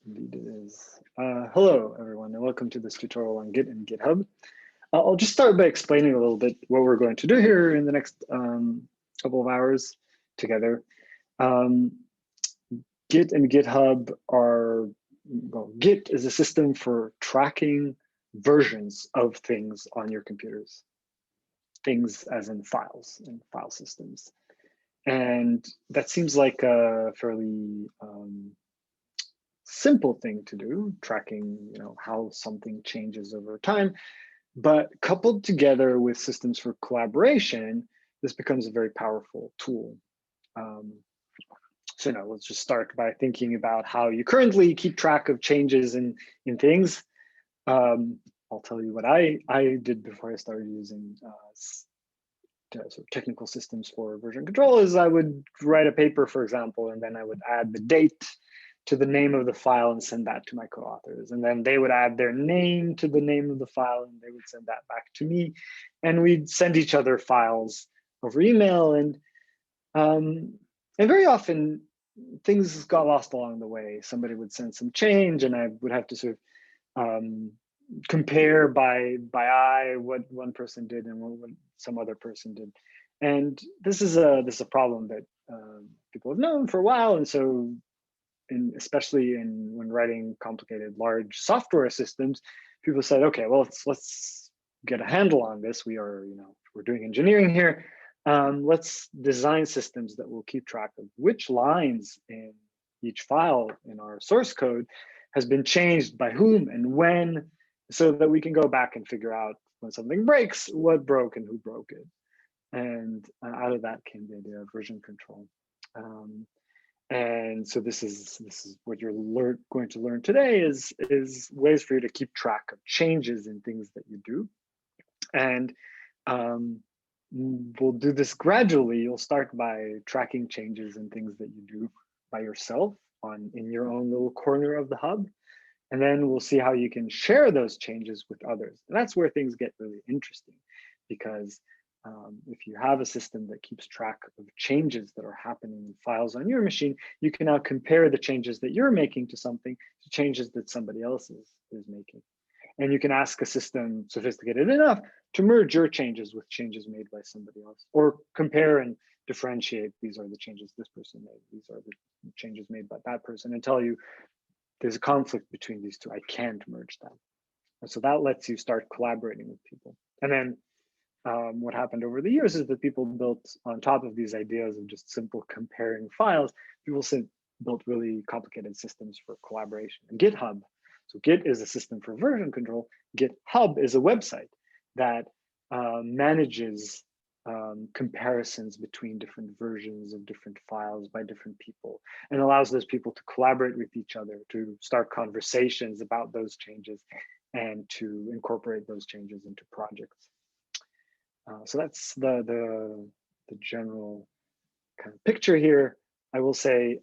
Indeed it is. Hello, everyone, and welcome to this tutorial on Git and GitHub. I'll just start by explaining a little bit what we're going to do here in the next couple of hours together. Git and GitHub are, well, Git is a system for tracking versions of things on your computers. Things as in files and file systems. And that seems like a fairly simple thing to do, tracking how something changes over time. But coupled together with systems for collaboration, this becomes a very powerful tool. So now let's just start by thinking about how you currently keep track of changes in things. I'll tell you what I did before I started using sort of technical systems for version control is I would write a paper, for example, and then I would add the date to the name of the file and send that to my co-authors. And then they would add their name to the name of the file and they would send that back to me. And we'd send each other files over email. And very often things got lost along the way. Somebody would send some change and I would have to sort of compare by eye what one person did and what some other person did. And this is a problem that people have known for a while. And so especially when writing complicated large software systems, people said, okay, well, let's get a handle on this. We're doing engineering here. Let's design systems that will keep track of which lines in each file in our source code has been changed by whom and when, so that we can go back and figure out when something breaks, what broke and who broke it. And out of that came the idea of version control. And so this is what you're going to learn today is ways for you to keep track of changes in things that you do. And we'll do this gradually. You'll start by tracking changes in things that you do by yourself in your own little corner of the hub. And then we'll see how you can share those changes with others. And that's where things get really interesting, because if you have a system that keeps track of changes that are happening in files on your machine, you can now compare the changes that you're making to something to changes that somebody else is making. And you can ask a system sophisticated enough to merge your changes with changes made by somebody else, or compare and differentiate. These are the changes this person made. These are the changes made by that person, and tell you there's a conflict between these two. I can't merge them. And so that lets you start collaborating with people. And then what happened over the years is that people built on top of these ideas of just simple comparing files, people built really complicated systems for collaboration. And GitHub, so Git is a system for version control. GitHub is a website that manages comparisons between different versions of different files by different people, and allows those people to collaborate with each other, to start conversations about those changes, and to incorporate those changes into projects. So that's the general kind of picture here. I will say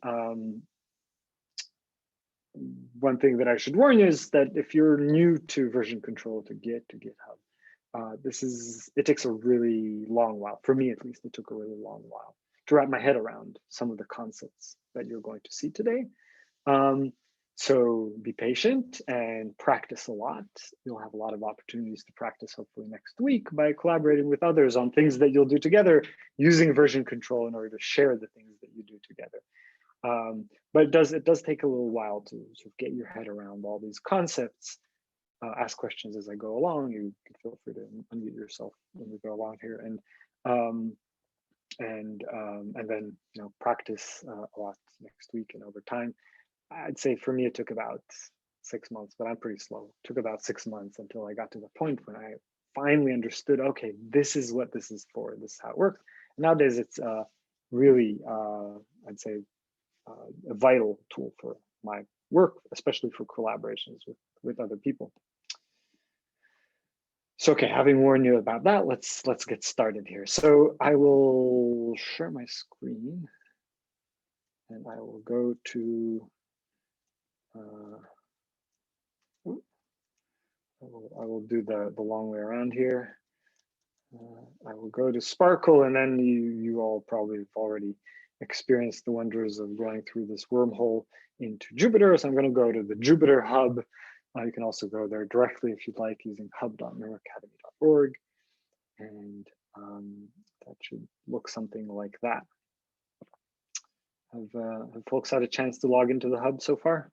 one thing that I should warn you is that if you're new to version control, to Git, to GitHub, it takes a really long while. For me, at least, it took a really long while to wrap my head around some of the concepts that you're going to see today. So be patient and practice a lot. You'll have a lot of opportunities to practice hopefully next week by collaborating with others on things that you'll do together using version control in order to share the things that you do together. But it does take a little while to sort of get your head around all these concepts. Ask questions as I go along. You can feel free to unmute yourself when we go along here, and then practice a lot next week and over time. I'd say for me, it took about 6 months, but I'm pretty slow. It took about 6 months until I got to the point when I finally understood, okay, this is what this is for. This is how it works. And nowadays, it's really, I'd say, a vital tool for my work, especially for collaborations with other people. So, okay, having warned you about that, let's get started here. So I will share my screen and I will go to I will do the long way around here. I will go to Sparkle, and then you all probably have already experience the wonders of going through this wormhole into Jupyter. So I'm going to go to the Jupyter hub. You can also go there directly if you'd like using hub.neurohacademy.org. And that should look something like that. Have folks had a chance to log into the hub so far?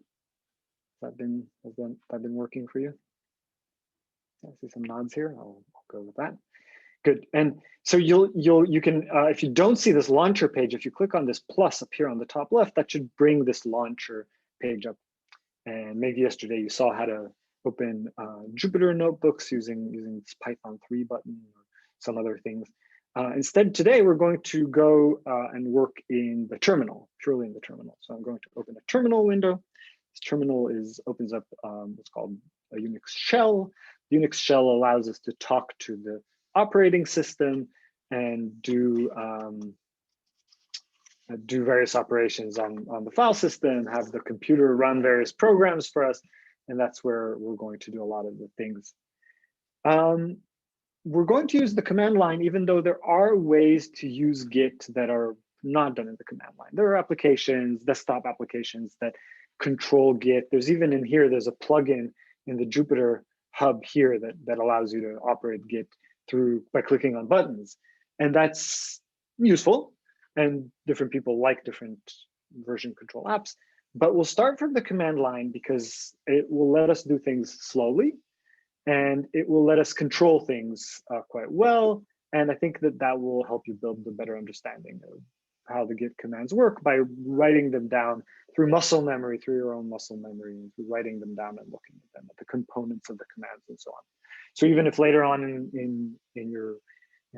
Has that been working for you? I see some nods here. I'll go with that. Good. And so you can if you don't see this launcher page, if you click on this plus up here on the top left, that should bring this launcher page up. And maybe yesterday you saw how to open Jupyter notebooks using this Python 3 button or some other things. Instead, today we're going to go and work in the terminal, purely in the terminal. So I'm going to open a terminal window. This terminal opens up what's called a Unix shell. Unix shell allows us to talk to the operating system and do various operations on the file system, have the computer run various programs for us, and that's where we're going to do a lot of the things. We're going to use the command line, even though there are ways to use Git that are not done in the command line. There are applications, desktop applications that control Git. There's even in here, there's a plugin in the Jupyter hub here that allows you to operate Git by clicking on buttons. And that's useful. And different people like different version control apps. But we'll start from the command line because it will let us do things slowly. And it will let us control things quite well. And I think that will help you build a better understanding of how the Git commands work by writing them down through muscle memory, through your own muscle memory, and through writing them down and looking at them, at the components of the commands and so on. So even if later on in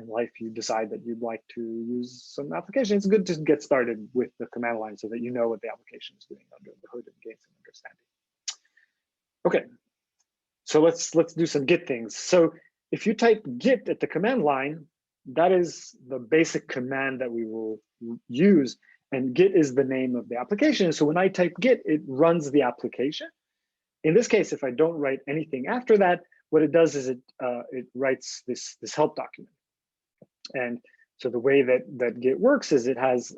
life you decide that you'd like to use some application, it's good to get started with the command line so that you know what the application is doing under the hood and gain some understanding. Okay, so let's do some Git things. So if you type Git at the command line, that is the basic command that we will use, and Git is the name of the application. So when I type Git, it runs the application. In this case, if I don't write anything after that, what it does is it writes this help document. And so the way that Git works is it has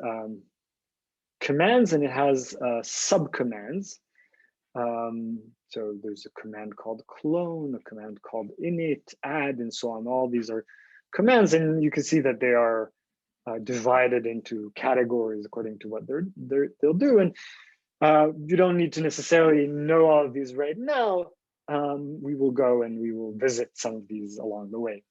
commands and it has subcommands. So there's a command called clone, a command called init, add, and so on. All these are commands, and you can see that they are divided into categories according to what they'll do. And you don't need to necessarily know all of these right now. We will go and we will visit some of these along the way.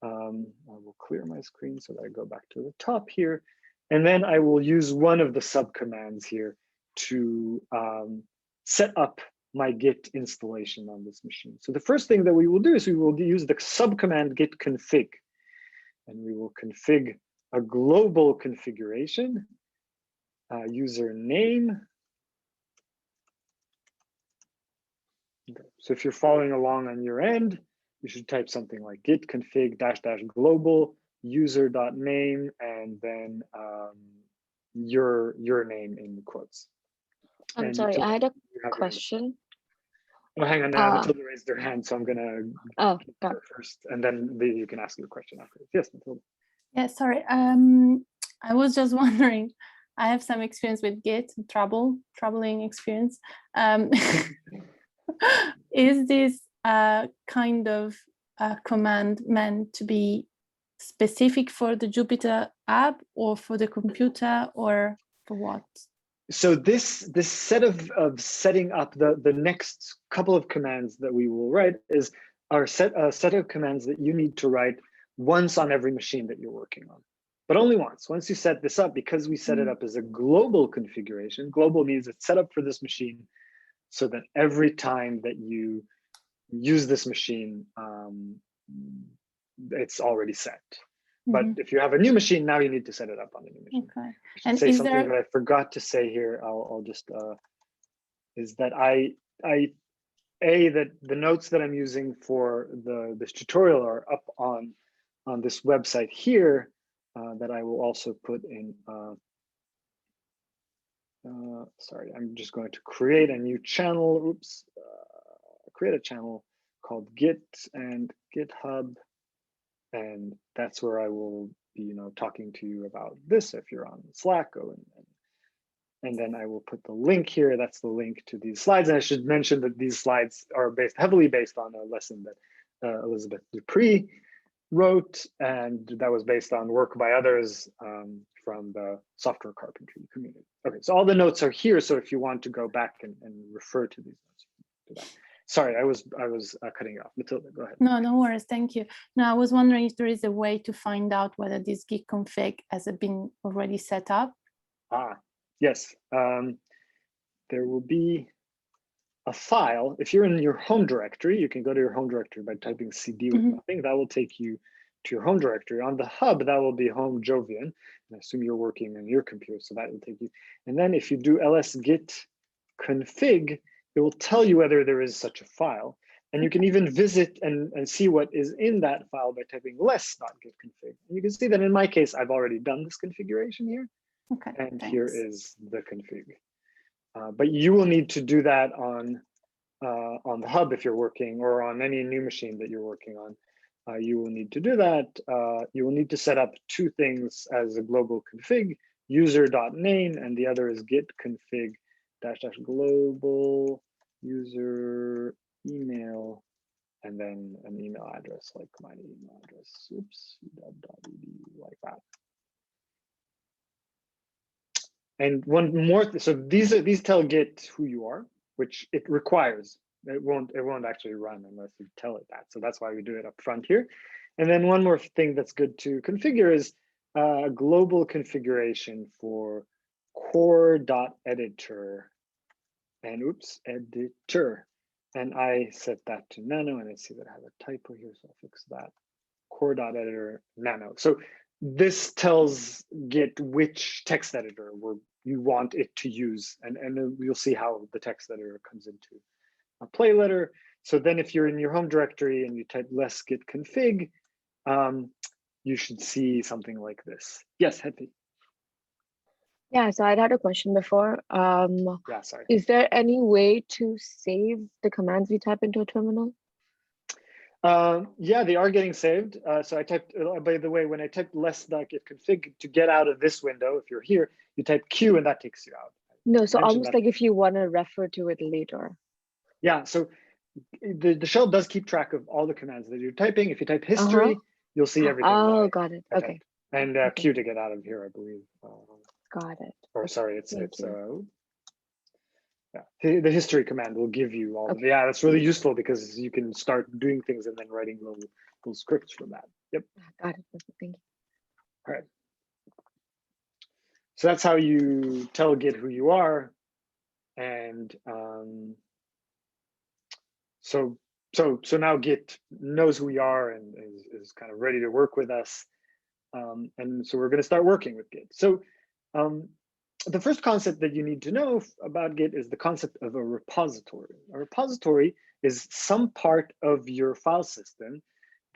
I will clear my screen so that I go back to the top here. And then I will use one of the subcommands here to set up my Git installation on this machine. So the first thing that we will do is we will use the subcommand git config. And we will config a global configuration, username. Okay. So if you're following along on your end, you should type something like git config --global user.name and then your name in quotes. I'm sorry, I had a question. Oh, hang on, Matilda raised her hand, so I'm gonna go first, and then you can ask your question after. Yes, Matilda. Yeah, sorry. I was just wondering. I have some experience with Git, troubling experience. Is this kind of command meant to be specific for the Jupyter app or for the computer or for what? So this set of setting up the next couple of commands that we will write is our set of commands that you need to write once on every machine that you're working on, but only once. Once you set this up, because we set it up as a global configuration, global means it's set up for this machine so that every time that you use this machine, it's already set. But if you have a new machine, now you need to set it up on the new machine. Okay. And say something that I forgot to say here, I'll just, is that that the notes that I'm using for this tutorial are up on this website here that I will also put in, sorry, I'm just going to create a new channel, oops, create a channel called Git and GitHub. And that's where I will be, talking to you about this. If you're on Slack, go and then I will put the link here. That's the link to these slides. And I should mention that these slides are heavily based on a lesson that Elizabeth Dupree wrote, and that was based on work by others from the software carpentry community. Okay, so all the notes are here. So if you want to go back and refer to these notes, do that. Sorry, I was cutting you off. Matilda, go ahead. No, no worries. Thank you. Now, I was wondering if there is a way to find out whether this Git config has been already set up. Yes. There will be a file. If you're in your home directory, you can go to your home directory by typing cd with nothing. That will take you to your home directory. On the hub, that will be home Jovian. And I assume you're working on your computer, so that will take you. And then if you do ls git config, it will tell you whether there is such a file. And you can even visit and see what is in that file by typing less.gitconfig. And you can see that in my case, I've already done this configuration here. Okay, and thanks. Here is the config. But you will need to do that on the hub if you're working, or on any new machine that you're working on. You will need to do that. You will need to set up two things as a global config, user.name, and the other is git config -- global user email, and then an email address like my email address. Oops, edu, like that. And one more, so these tell Git who you are, which it requires. It won't actually run unless you tell it that. So that's why we do it up front here. And then one more thing that's good to configure is a global configuration for core.editor and editor. And I set that to nano, and I see that I have a typo here, so I'll fix that. Core.editor nano. So this tells Git which text editor you want it to use, and you'll see how the text editor comes into a play letter. So then if you're in your home directory and you type less git config, you should see something like this. Yes, Hetty. Yeah, so I'd had a question before. Yeah, sorry. Is there any way to save the commands we type into a terminal? Yeah, they are getting saved. So I typed, by the way, when I typed less.git config to get out of this window, if you're here, you type Q and that takes you out. No, so almost like if you want to refer to it later. Yeah, so the shell does keep track of all the commands that you're typing. If you type history, you'll see everything. Oh, got it. Okay. And Q to get out of here, I believe. Got it. Or sorry, it's yeah, the history command will give you all. Okay. Yeah, that's really useful because you can start doing things and then writing little scripts from that. Yep. Got it. Thank you. All right. So that's how you tell Git who you are, and so now Git knows who we are and is kind of ready to work with us, and so we're going to start working with Git. So the first concept that you need to know about Git is the concept of a repository. A repository is some part of your file system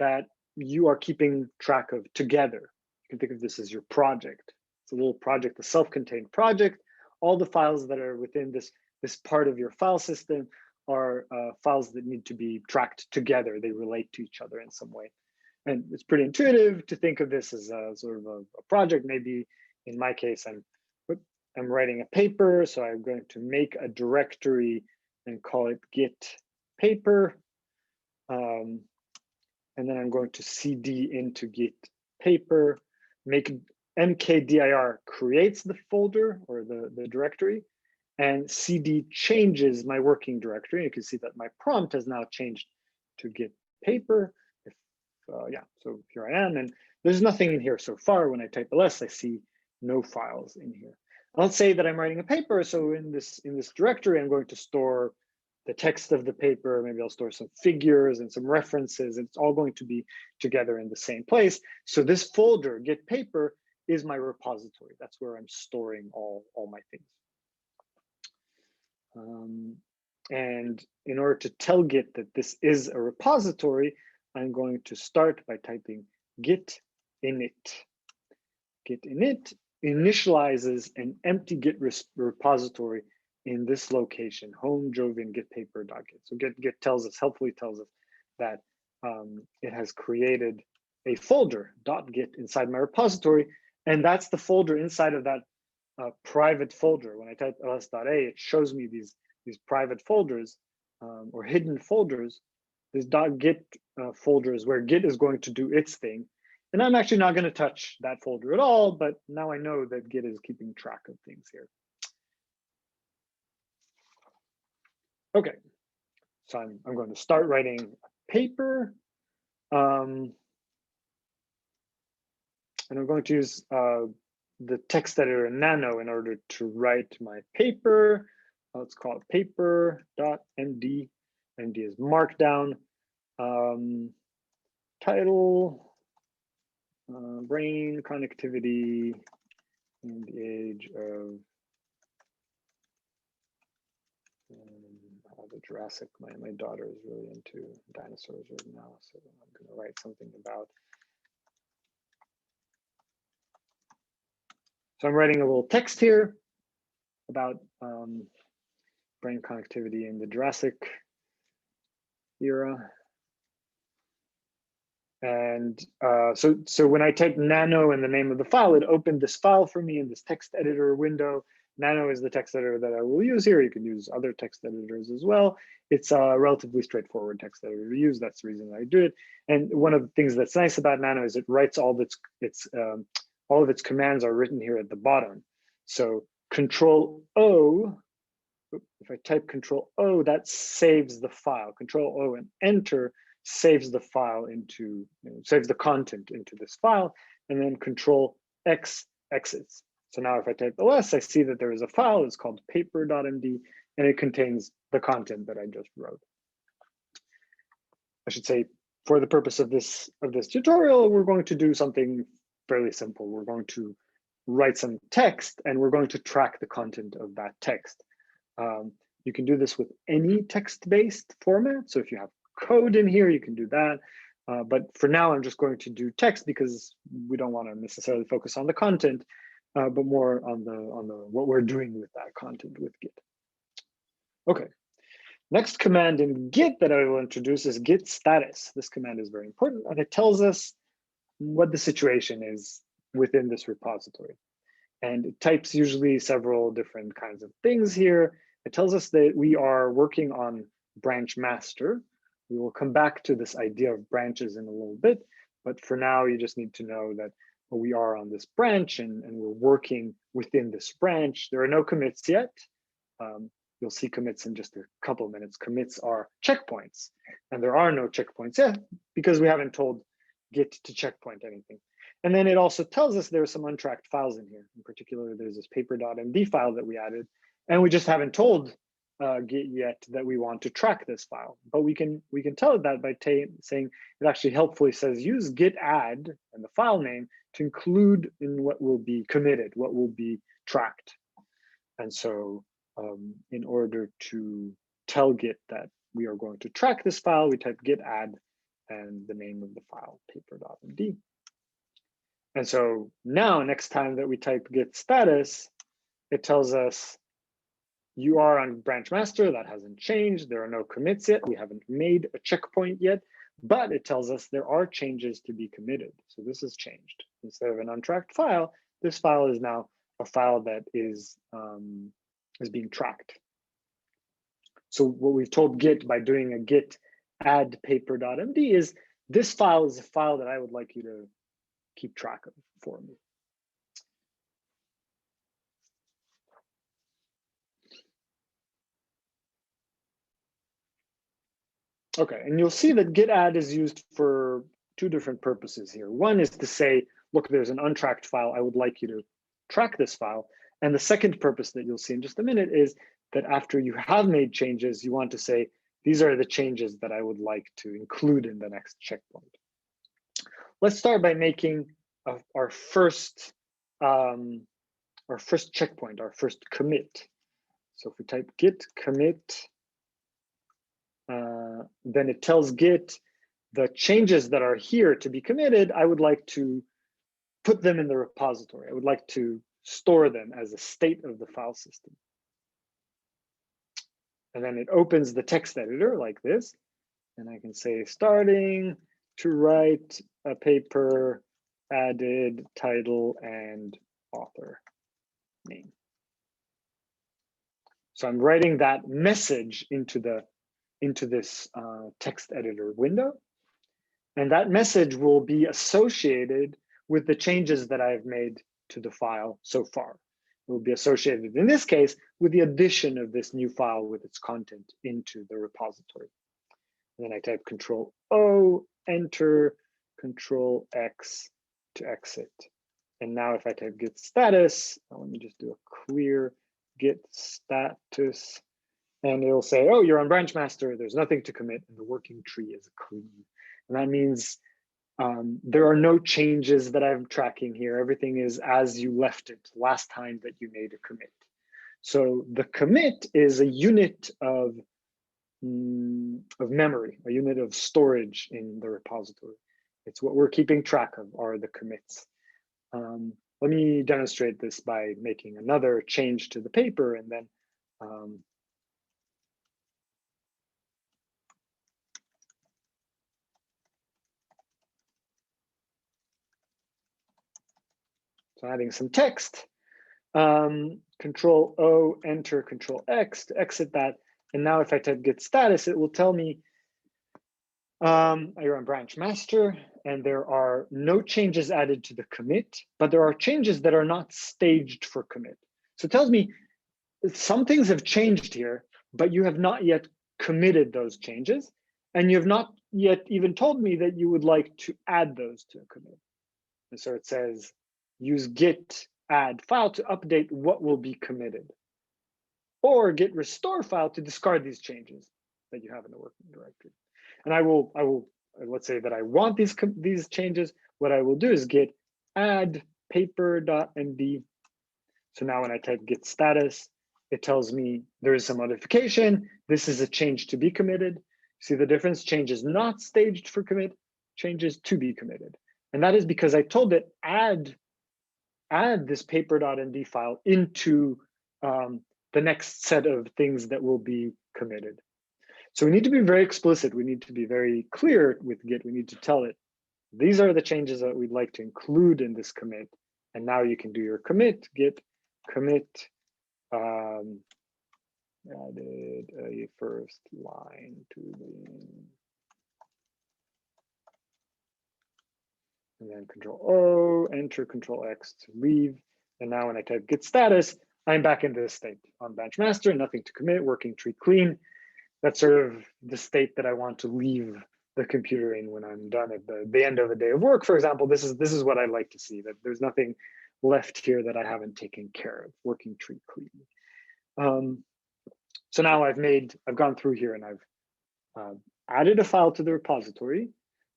that you are keeping track of together. You can think of this as your project. It's a little project, a self-contained project. All the files that are within this part of your file system are files that need to be tracked together. They relate to each other in some way. And it's pretty intuitive to think of this as a sort of a project. Maybe in my case, I'm writing a paper, so I'm going to make a directory and call it Git paper. And then I'm going to cd into Git paper, make mkdir creates the folder or the directory, and cd changes my working directory. You can see that my prompt has now changed to Git paper. Yeah, so here I am, and there's nothing in here so far. When I type ls, I see no files in here. Let's say that I'm writing a paper, so in this directory, I'm going to store the text of the paper. Maybe I'll store some figures and some references. It's all going to be together in the same place. So this folder, Git paper, is my repository. That's where I'm storing all my things. And in order to tell Git that this is a repository, I'm going to start by typing git init. Git init initializes an empty Git repository in this location, home jovian git paper.git. So Git tells us, helpfully tells us that it has created a folder .git inside my repository, and that's the folder inside of that private folder. When I type ls.a, it shows me these private folders or hidden folders. This .git folder is where Git is going to do its thing. And I'm actually not going to touch that folder at all, but now I know that Git is keeping track of things here. Okay, so I'm going to start writing a paper. And I'm going to use the text editor Nano in order to write my paper. Let's call it paper.md. MD is markdown. Title, brain connectivity in the age of the Jurassic. My daughter is really into dinosaurs right now, so I'm going to write something about. So I'm writing a little text here about brain connectivity in the Jurassic era. And so when I type nano in the name of the file, it opened this file for me in this text editor window. Nano is the text editor that I will use here. You can use other text editors as well. It's a relatively straightforward text editor to use. That's the reason I do it. And one of the things that's nice about Nano is it writes all of its commands are written here at the bottom. So Control O, if I type Control O, that saves the file. Control O and Enter saves the file into, saves the content into this file, and then Control X exits. So now if I type ls, I see that there is a file. It's called paper.md, and it contains the content that I just wrote. I should say, for the purpose of this tutorial, we're going to do something fairly simple. We're going to write some text, and we're going to track the content of that text. You can do this with any text-based format. So if you have code in here, you can do that. But for now, I'm just going to do text because we don't want to necessarily focus on the content, but more on the what we're doing with that content with Git. Okay. Next command in Git that I will introduce is Git Status. This command is very important, and it tells us what the situation is within this repository. And it types usually several different kinds of things here. It tells us that we are working on branch master. We will come back to this idea of branches in a little bit, but for now, you just need to know that we are on this branch and we're working within this branch. There are no commits yet. You'll see commits in just a couple of minutes. Commits are checkpoints, and there are no checkpoints yet because we haven't told Git to checkpoint anything. And then it also tells us there are some untracked files in here. In particular, there's this paper.md file that we added, and we just haven't told Git yet that we want to track this file. But we can tell it that by saying it actually helpfully says use git add and the file name to include in what will be committed, what will be tracked. And so in order to tell Git that we are going to track this file, we type git add and the name of the file, paper.md. And so now next time that we type git status, it tells us you are on branch master. That hasn't changed. There are no commits yet. We haven't made a checkpoint yet, but it tells us there are changes to be committed. So this has changed. Instead of an untracked file, this file is now a file that is being tracked. So what we've told Git by doing a git add paper.md is this file is a file that I would like you to keep track of for me. Okay, and you'll see that git add is used for two different purposes here. One is to say, look, there's an untracked file. I would like you to track this file. And the second purpose that you'll see in just a minute is that after you have made changes, you want to say, these are the changes that I would like to include in the next checkpoint. Let's start by making our first checkpoint, our first commit. So if we type git commit, then it tells Git the changes that are here to be committed, I would like to put them in the repository. I would like to store them as a state of the file system. And then it opens the text editor like this. And I can say starting to write a paper, added title and author name. So I'm writing that message into this text editor window. And that message will be associated with the changes that I've made to the file so far. It will be associated, in this case, with the addition of this new file with its content into the repository. And then I type Control O, enter, Control X to exit. And now if I type Git Status, let me just do a clear Git Status, and it'll say, oh, you're on branch master, there's nothing to commit, and the working tree is clean. And that means there are no changes that I'm tracking here. Everything is as you left it last time that you made a commit. So the commit is a unit of memory, a unit of storage in the repository. It's what we're keeping track of, are the commits. Let me demonstrate this by making another change to the paper, and then so adding some text, Control O, enter, Control X to exit that. And now if I type Git Status, it will tell me you're on branch master, and there are no changes added to the commit, but there are changes that are not staged for commit. So it tells me some things have changed here, but you have not yet committed those changes, and you have not yet even told me that you would like to add those to a commit. And so it says, use git add file to update what will be committed, or git restore file to discard these changes that you have in the working directory. And I will let's say that I want these changes. What I will do is git add paper.md. So now when I type git status, it tells me there is some modification. This is a change to be committed. See the difference? Changes not staged for commit, changes to be committed. And that is because I told it add this paper.md file into the next set of things that will be committed. So we need to be very explicit. We need to be very clear with Git. We need to tell it, these are the changes that we'd like to include in this commit. And now you can do your commit, git commit, added a first line to the, and then Control O, enter, Control X to leave. And now when I type git status, I'm back in this state on branch master, nothing to commit, working tree clean. That's sort of the state that I want to leave the computer in when I'm done at the end of a day of work, for example. This is what I like to see, that there's nothing left here that I haven't taken care of, working tree clean. So now I've gone through here and I've added a file to the repository.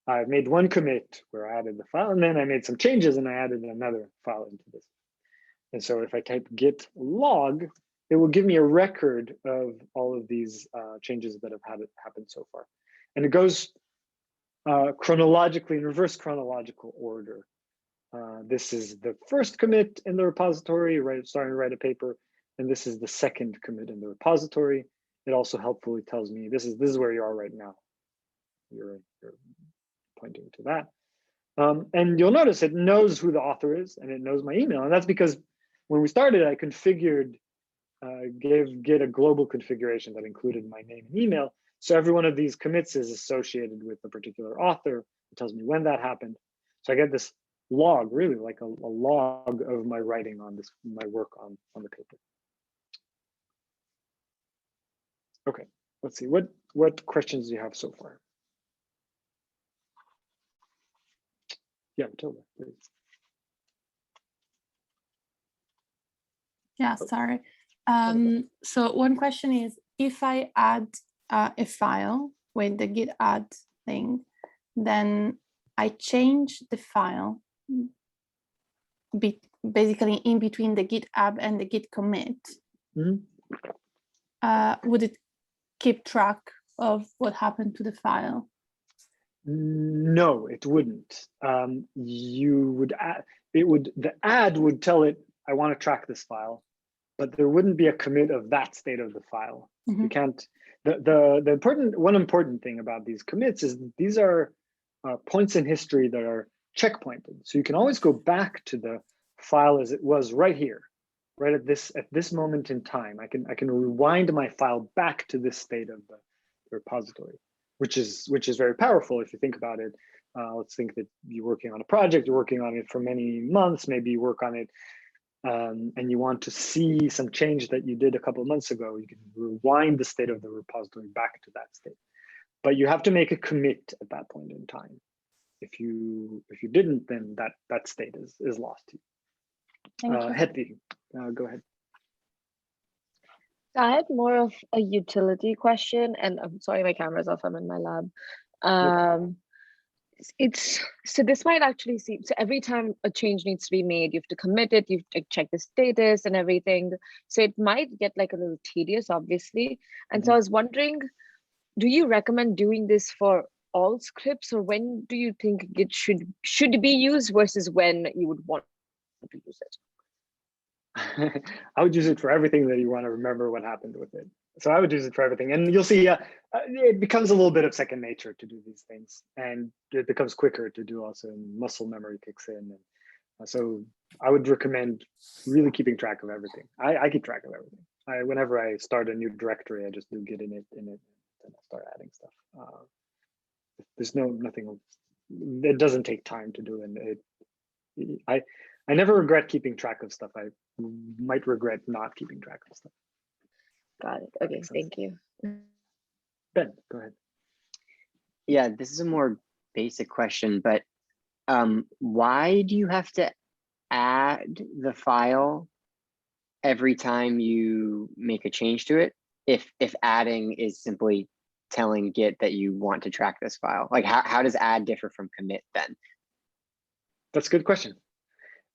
I've made one commit where I added the file, and then I made some changes and I added another file into this. And so if I type git log, it will give me a record of all of these changes that have happened so far. And it goes chronologically, in reverse chronological order. This is the first commit in the repository, starting to write a paper, and this is the second commit in the repository. It also helpfully tells me this is where you are right now. You're pointing to that. And you'll notice it knows who the author is, and it knows my email. And that's because when we started, I configured, gave Git a global configuration that included my name and email. So every one of these commits is associated with a particular author. It tells me when that happened. So I get this log, really like a log of my writing on this, my work on the paper. Okay, let's see, what questions do you have so far? Yeah, Matilda, please. Yeah, sorry. So one question is, if I add a file with the git add thing, then I change the file basically in between the git add and the git commit. Mm-hmm. Would it keep track of what happened to the file? No, it wouldn't. You would add, the add would tell it, I want to track this file, but there wouldn't be a commit of that state of the file. Mm-hmm. You can't, one important thing about these commits is these are points in history that are checkpointed. So you can always go back to the file as it was right here, right at this moment in time. I can rewind my file back to this state of the repository, which is very powerful if you think about it. Let's think that you're working on a project, you're working on it for many months, maybe you work on it and you want to see some change that you did a couple of months ago. You can rewind the state of the repository back to that state. But you have to make a commit at that point in time. If you didn't, then that state is lost to you. Hetty, go ahead. I had more of a utility question, and I'm sorry, my camera's off. I'm in my lab. So this might actually seem, so every time a change needs to be made, you have to commit it, you have to check the status and everything. So it might get like a little tedious, obviously. And so I was wondering, do you recommend doing this for all scripts, or when do you think it should be used versus when you would want to use it? I would use it for everything that you want to remember what happened with it. So I would use it for everything. And you'll see it becomes a little bit of second nature to do these things. And it becomes quicker to do also, and muscle memory kicks in. And so I would recommend really keeping track of everything. I keep track of everything. Whenever I start a new directory, I just do git init, and I start adding stuff. There's nothing, it doesn't take time to do. And I never regret keeping track of stuff. I might regret not keeping track of stuff. Got it. Okay, thank you. Ben, go ahead. Yeah, this is a more basic question, but why do you have to add the file every time you make a change to it? If adding is simply telling Git that you want to track this file, like how does add differ from commit then? That's a good question.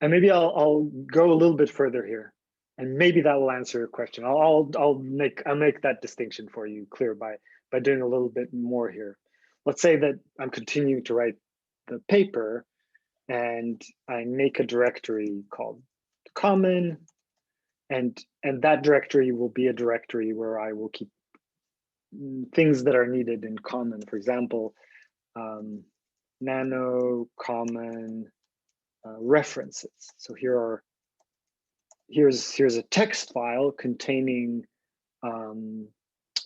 And maybe I'll go a little bit further here, and maybe that will answer your question. I'll make that distinction for you clear by doing a little bit more here. Let's say that I'm continuing to write the paper, and I make a directory called common, and that directory will be a directory where I will keep things that are needed in common. For example, nano common references. So here's a text file containing some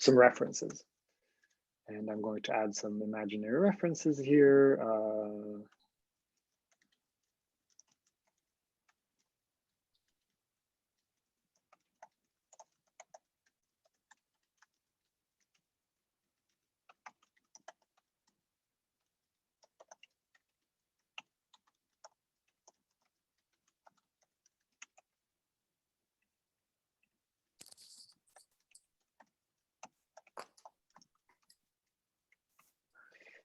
references, and I'm going to add some imaginary references here.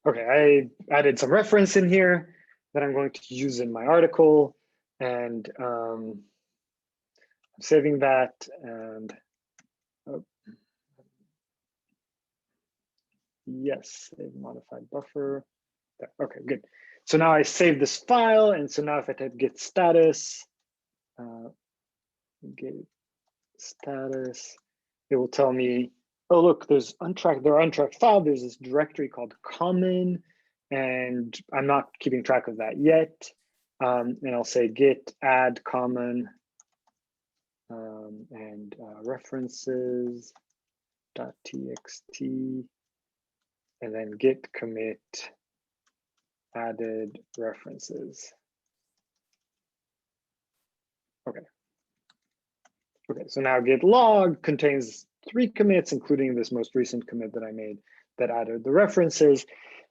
Okay, I added some reference in here that I'm going to use in my article, and I'm saving that, and yes, save modified buffer. Okay, good. So now I save this file, and so now if I type git status, git status, it will tell me, oh, look, there are untracked files. There's this directory called common, and I'm not keeping track of that yet. And I'll say git add common and references .txt, and then git commit added references. Okay. Okay, so now git log contains 3 commits, including this most recent commit that I made that added the references.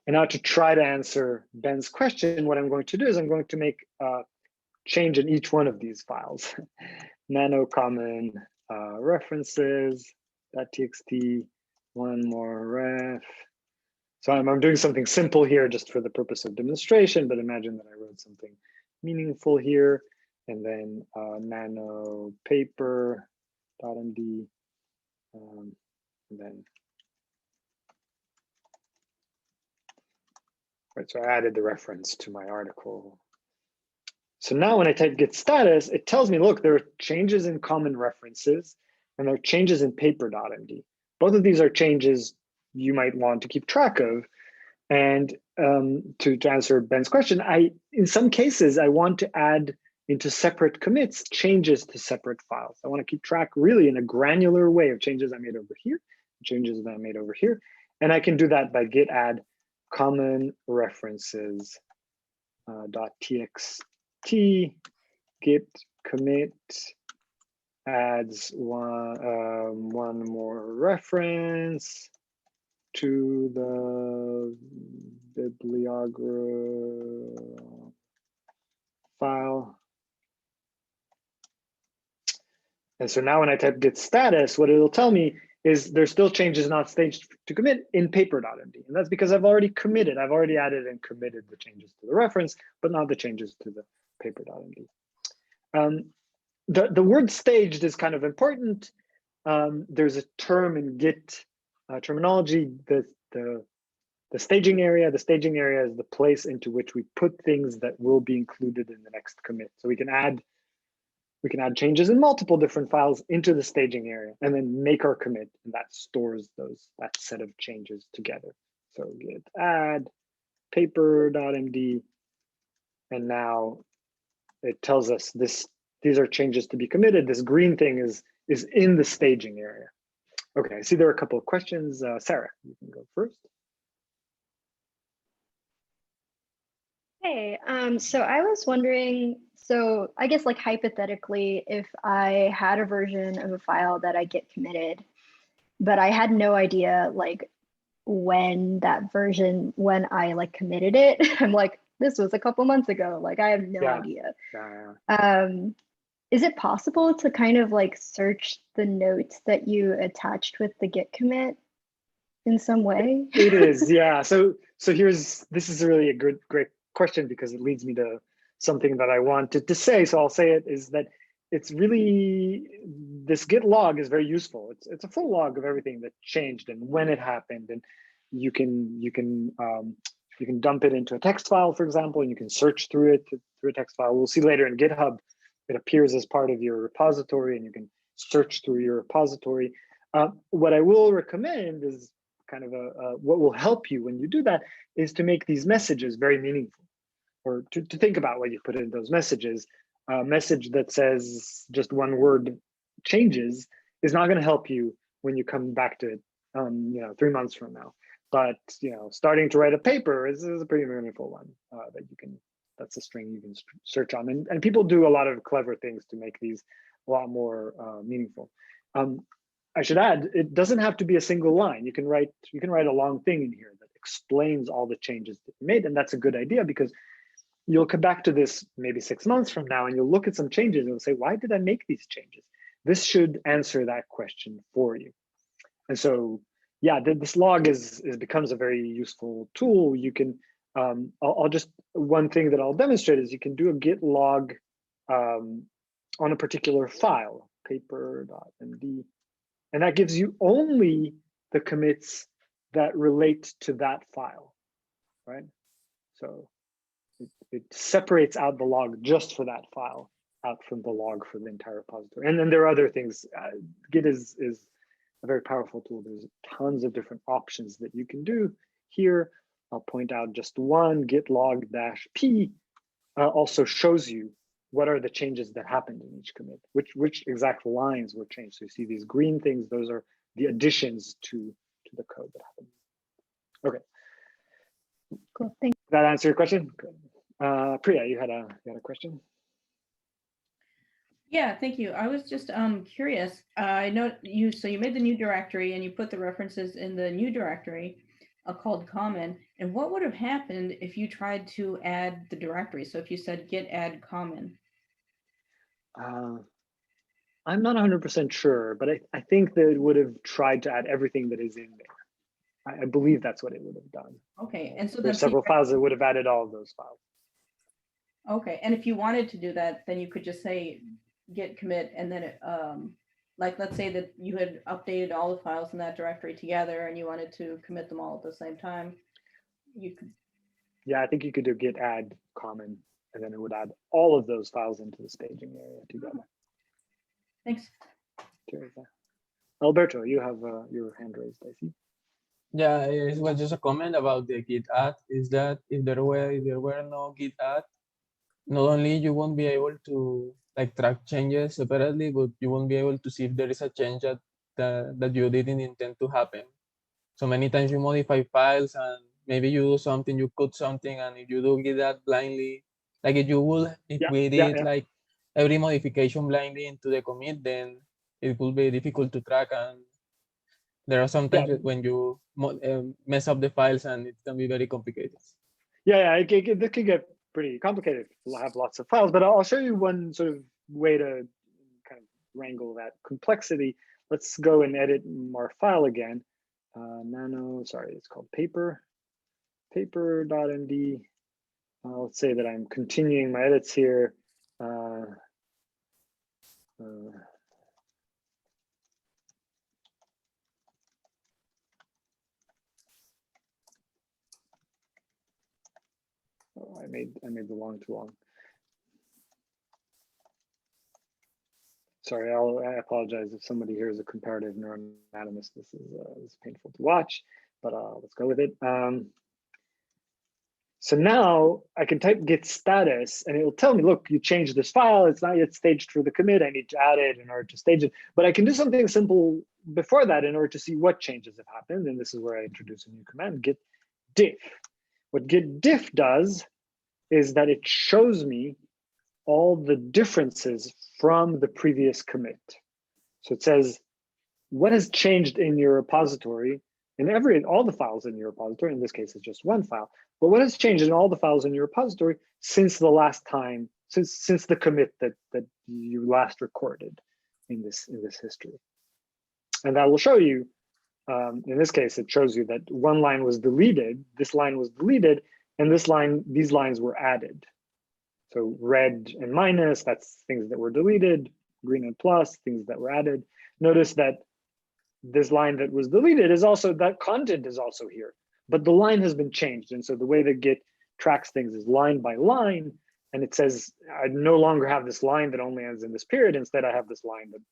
And now to try to answer Ben's question, what I'm going to do is I'm going to make a change in each one of these files. Nano common references, .txt, one more ref. So I'm doing something simple here just for the purpose of demonstration, but imagine that I wrote something meaningful here. And then nano paper.md, and then, right, so I added the reference to my article. So now when I type git status, it tells me, look, there are changes in common references and there are changes in paper.md. Both of these are changes you might want to keep track of. And to answer Ben's question, in some cases, I want to add into separate commits changes to separate files. I want to keep track really in a granular way of changes I made over here, changes that I made over here. And I can do that by git add common references .txt git commit adds one more reference to the bibliography file. And so now when I type git status, what it'll tell me is there's still changes not staged to commit in paper.md. And that's because I've already committed. I've already added and committed the changes to the reference, but not the changes to the paper.md. The word staged is kind of important. There's a term in Git terminology, the staging area. The staging area is the place into which we put things that will be included in the next commit. So we can add changes in multiple different files into the staging area and then make our commit, and that stores that set of changes together. So git add paper.md, and now it tells us these are changes to be committed. This green thing is in the staging area. Okay, I see there are a couple of questions. Sarah, you can go first. Hey, so I was wondering, so I guess like hypothetically, if I had a version of a file that I git committed, but I had no idea like when I like committed it, I'm like, this was a couple months ago, like I have no idea. Is it possible to kind of like search the notes that you attached with the git commit in some way? It is, yeah. So this is really a great question, because it leads me to something that I wanted to say. So I'll say it, is that it's really, this git log is very useful. It's a full log of everything that changed and when it happened, and you can dump it into a text file, for example, and you can search through it through a text file. We'll see later in GitHub, it appears as part of your repository, and you can search through your repository. What I will recommend is kind of what will help you when you do that is to make these messages very meaningful, or to think about what you put in those messages. A message that says just one word changes is not going to help you when you come back to it 3 months from now. But starting to write a paper is a pretty meaningful one that you can, that's a string you can search on. And people do a lot of clever things to make these a lot more meaningful. I should add, it doesn't have to be a single line. You can write a long thing in here that explains all the changes that you made, and that's a good idea, because you'll come back to this maybe 6 months from now, and you'll look at some changes and you'll say, why did I make these changes? This should answer that question for you. And so, yeah, this log becomes a very useful tool. You can, one thing that I'll demonstrate is you can do a git log on a particular file, paper.md, and that gives you only the commits that relate to that file, right? So it separates out the log just for that file out from the log for the entire repository. And then there are other things. Git is a very powerful tool. There's tons of different options that you can do here. I'll point out just one. Git log -p also shows you what are the changes that happened in each commit, which exact lines were changed. So you see these green things, those are the additions to the code that happened. Okay. Cool, thank you. Did that answer your question? Good. Priya, you had a question? Yeah, thank you. I was just curious. I know you made the new directory and you put the references in the new directory called common. And what would have happened if you tried to add the directory? So if you said git add common. I'm not 100% sure, but I think that it would have tried to add everything that is in there. I believe that's what it would have done. Okay, and so there's several files that would have added all of those files. Okay, and if you wanted to do that, then you could just say git commit, and then it, like let's say that you had updated all the files in that directory together and you wanted to commit them all at the same time, you could. Yeah, I think you could do git add common, and then it would add all of those files into the staging area together. Thanks. Alberto, you have your hand raised, I see. Yeah, it was just a comment about the Git add. Is that if there were no Git add, not only you won't be able to like track changes separately, but you won't be able to see if there is a change that you didn't intend to happen. So many times you modify files and maybe you do something, you code something, and if you do Git add blindly, like if we did like every modification blindly into the commit, then it will be difficult to track, and there are sometimes when you mess up the files and it can be very complicated. It could get pretty complicated. We'll have lots of files, but I'll show you one sort of way to kind of wrangle that complexity. Let's go and edit our file again. Sorry, it's called paper.md. Let's say that I'm continuing my edits here. I made the long too long. Sorry, I apologize if somebody here is a comparative neuroanatomist. This is painful to watch, but let's go with it. So now I can type git status and it will tell me, look, you changed this file. It's not yet staged for the commit. I need to add it in order to stage it. But I can do something simple before that in order to see what changes have happened. And this is where I introduce a new command, git diff. What git diff does is that it shows me all the differences from the previous commit. So it says, what has changed in your repository, in all the files in your repository, in this case it's just one file, but what has changed in all the files in your repository since the last time, since the commit that you last recorded in this history. And that will show you, in this case, it shows you that one line was deleted, this line was deleted, and these lines were added. So red and minus, that's things that were deleted, green and plus, things that were added. Notice that this line that was deleted is also, that content is also here, but the line has been changed. And so the way that Git tracks things is line by line. And it says, I no longer have this line that only ends in this period. Instead, I have this line that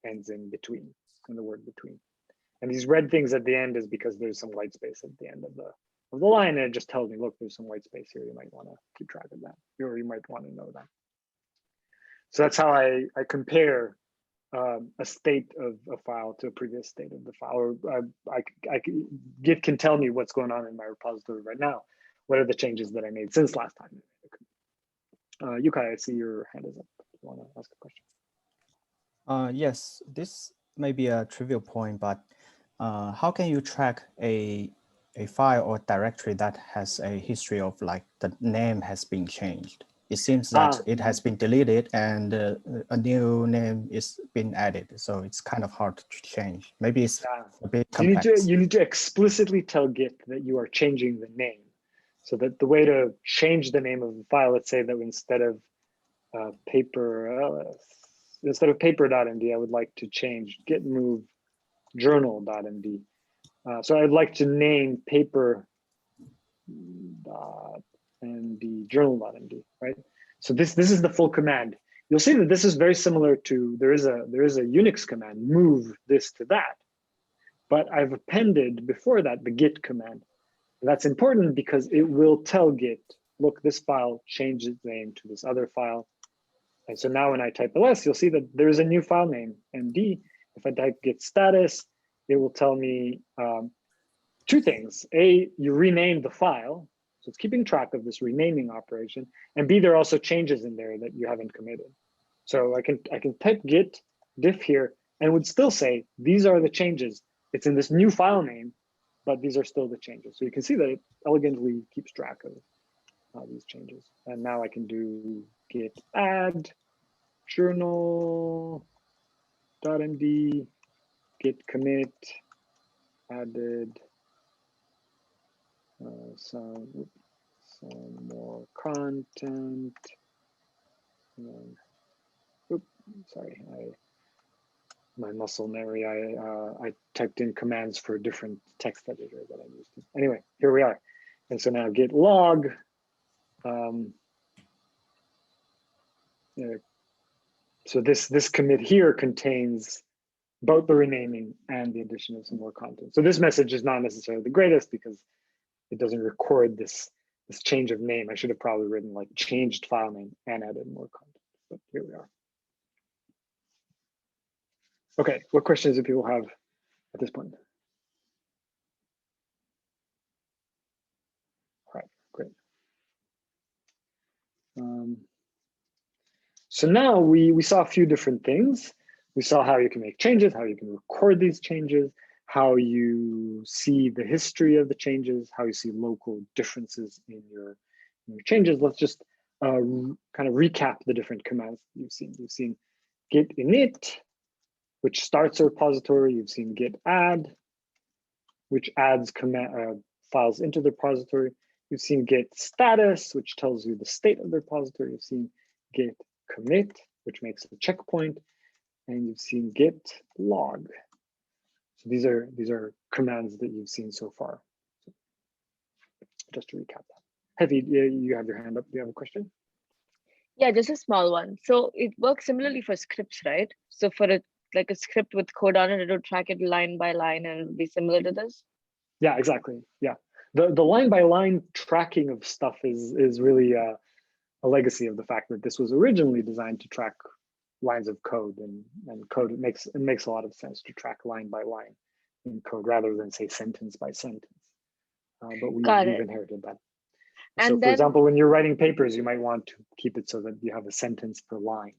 ends in between, in the word between. And these red things at the end is because there's some white space at the end of the line, and it just tells me, look, there's some white space here. You might want to keep track of that, or you might want to know that. So that's how I compare a state of a file to a previous state of the file. Or Git can tell me what's going on in my repository right now. What are the changes that I made since last time? Yukai, I see your hand is up. You want to ask a question? Yes, this may be a trivial point, but how can you track a file or directory that has a history of like the name has been changed? It seems that it has been deleted and a new name is been added. So it's kind of hard to change. Maybe it's a bit complex. You need to explicitly tell Git that you are changing the name. So that the way to change the name of the file, let's say that instead of paper.md, I would like to change git move journal.md. So I'd like to name paper.md journal.md, right? So this is the full command. You'll see that this is very similar to, there is a Unix command, move this to that. But I've appended before that the git command. And that's important because it will tell Git, look, this file changed its name to this other file. And so now when I type ls, you'll see that there's a new file name, md. If I type git status, it will tell me two things. A, you renamed the file. So it's keeping track of this renaming operation. And B, there are also changes in there that you haven't committed. So I can type git diff here and would still say, these are the changes. It's in this new file name, but these are still the changes. So you can see that it elegantly keeps track of these changes. And now I can do git add journal.md, git commit, added some more content. And then, sorry, my muscle memory, I typed in commands for different text editor that I used. Anyway, here we are. And so now git log. So this commit here contains both the renaming and the addition of some more content. So this message is not necessarily the greatest because it doesn't record this change of name. I should have probably written like changed file name and added more content, but here we are. Okay, what questions do people have at this point? All right, great. So now we saw a few different things. We saw how you can make changes, how you can record these changes, how you see the history of the changes, how you see local differences in your changes. Let's just kind of recap the different commands you've seen. You've seen git init, which starts a repository. You've seen git add, which adds files into the repository. You've seen git status, which tells you the state of the repository. You've seen git commit, which makes a checkpoint, and you've seen git log. So these are commands that you've seen so far. So just to recap that. Heavy, you have your hand up. Do you have a question? Yeah, just a small one. So it works similarly for scripts, right? So for like a script with code on it, it'll track it line by line and it'll be similar to this? Yeah, exactly. Yeah. The line by line tracking of stuff is really a legacy of the fact that this was originally designed to track lines of code and code. It makes a lot of sense to track line by line in code rather than say sentence by sentence. But we've inherited that. And so, for example, when you're writing papers, you might want to keep it so that you have a sentence per line.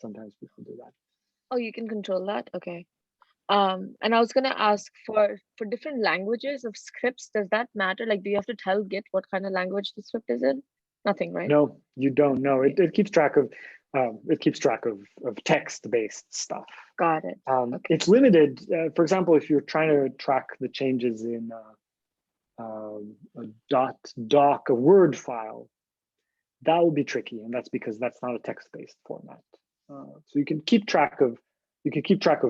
Sometimes people do that. Oh, you can control that? Okay. And I was gonna ask for different languages of scripts, does that matter? Like, do you have to tell Git what kind of language the script is in? Nothing, right? No, you don't know. It keeps track of text-based stuff. Got it. Okay. It's limited. For example, if you're trying to track the changes in a doc, a Word file, that will be tricky, and that's because that's not a text-based format. So you can keep track of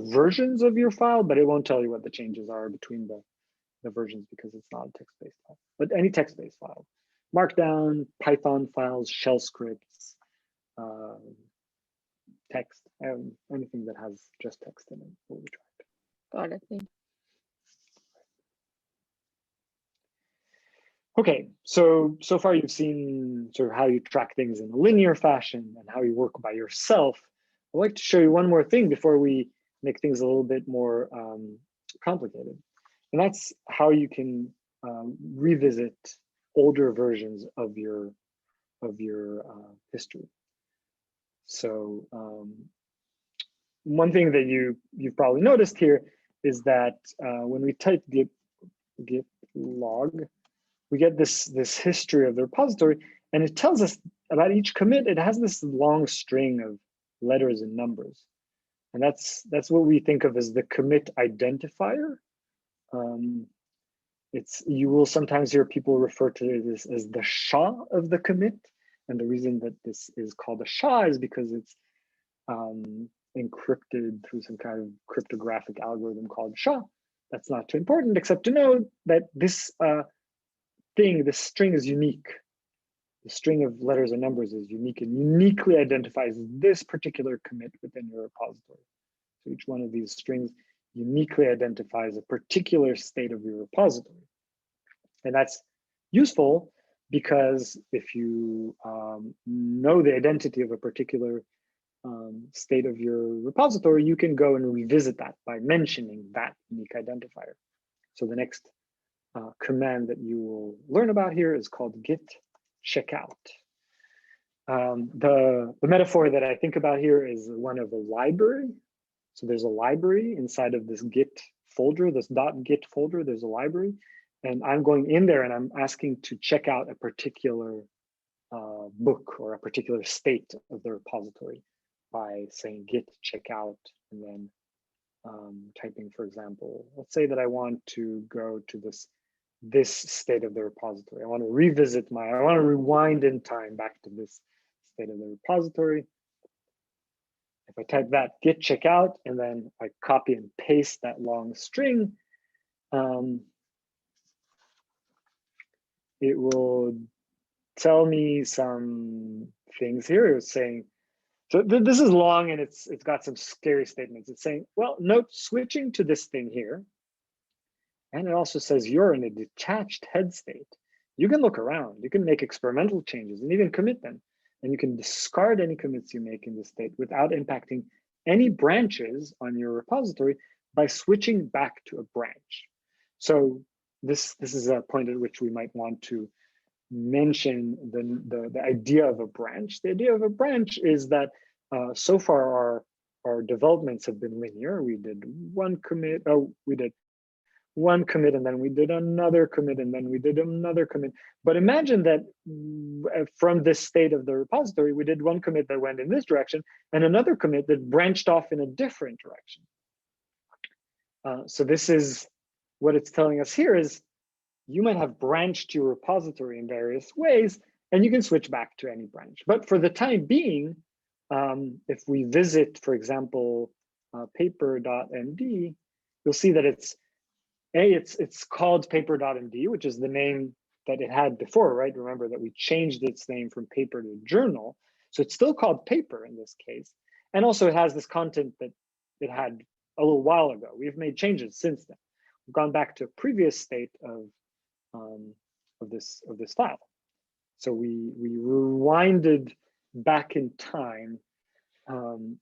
versions of your file, but it won't tell you what the changes are between the versions because it's not a text-based file. But any text-based file, Markdown, Python files, shell scripts, text, anything that has just text in it will be tracked. Got it. Thanks. Okay, so far you've seen sort of how you track things in a linear fashion and how you work by yourself. I'd like to show you one more thing before we make things a little bit more complicated. And that's how you can revisit older versions of your history. So one thing that you've probably noticed here is that when we type git log, we get this history of the repository, and it tells us about each commit. It has this long string of letters and numbers, and that's what we think of as the commit identifier. You will sometimes hear people refer to this as the SHA of the commit, and the reason that this is called a SHA is because it's encrypted through some kind of cryptographic algorithm called SHA. That's not too important, except to know that this this string is unique. The string of letters and numbers is unique and uniquely identifies this particular commit within your repository. So each one of these strings uniquely identifies a particular state of your repository. And that's useful because if you know the identity of a particular state of your repository, you can go and revisit that by mentioning that unique identifier. So the next command that you will learn about here is called Git Checkout. The metaphor that I think about here is one of a library. So there's a library inside of this Git folder, this .git folder, there's a library. And I'm going in there and I'm asking to check out a particular book or a particular state of the repository by saying Git Checkout and then typing, for example, let's say that I want to go to this state of the repository. I want to rewind in time back to this state of the repository. If I type that Git Checkout and then I copy and paste that long string, it will tell me some things here. It's saying So this is long and it's got some scary statements. It's saying, well, note switching to this thing here. And it also says you're in a detached head state. You can look around, you can make experimental changes and even commit them. And you can discard any commits you make in this state without impacting any branches on your repository by switching back to a branch. So this is a point at which we might want to mention the idea of a branch. The idea of a branch is that so far our developments have been linear. We did one commit, we did one commit, and then we did another commit, and then we did another commit. But imagine that from this state of the repository, we did one commit that went in this direction and another commit that branched off in a different direction. So this is what it's telling us here is you might have branched your repository in various ways, and you can switch back to any branch. But for the time being, if we visit, for example, paper.md, you'll see that it's called paper.md, which is the name that it had before, right? Remember that we changed its name from paper to journal. So it's still called paper in this case. And also it has this content that it had a little while ago. We've made changes since then. We've gone back to a previous state of this file. So we rewinded back in time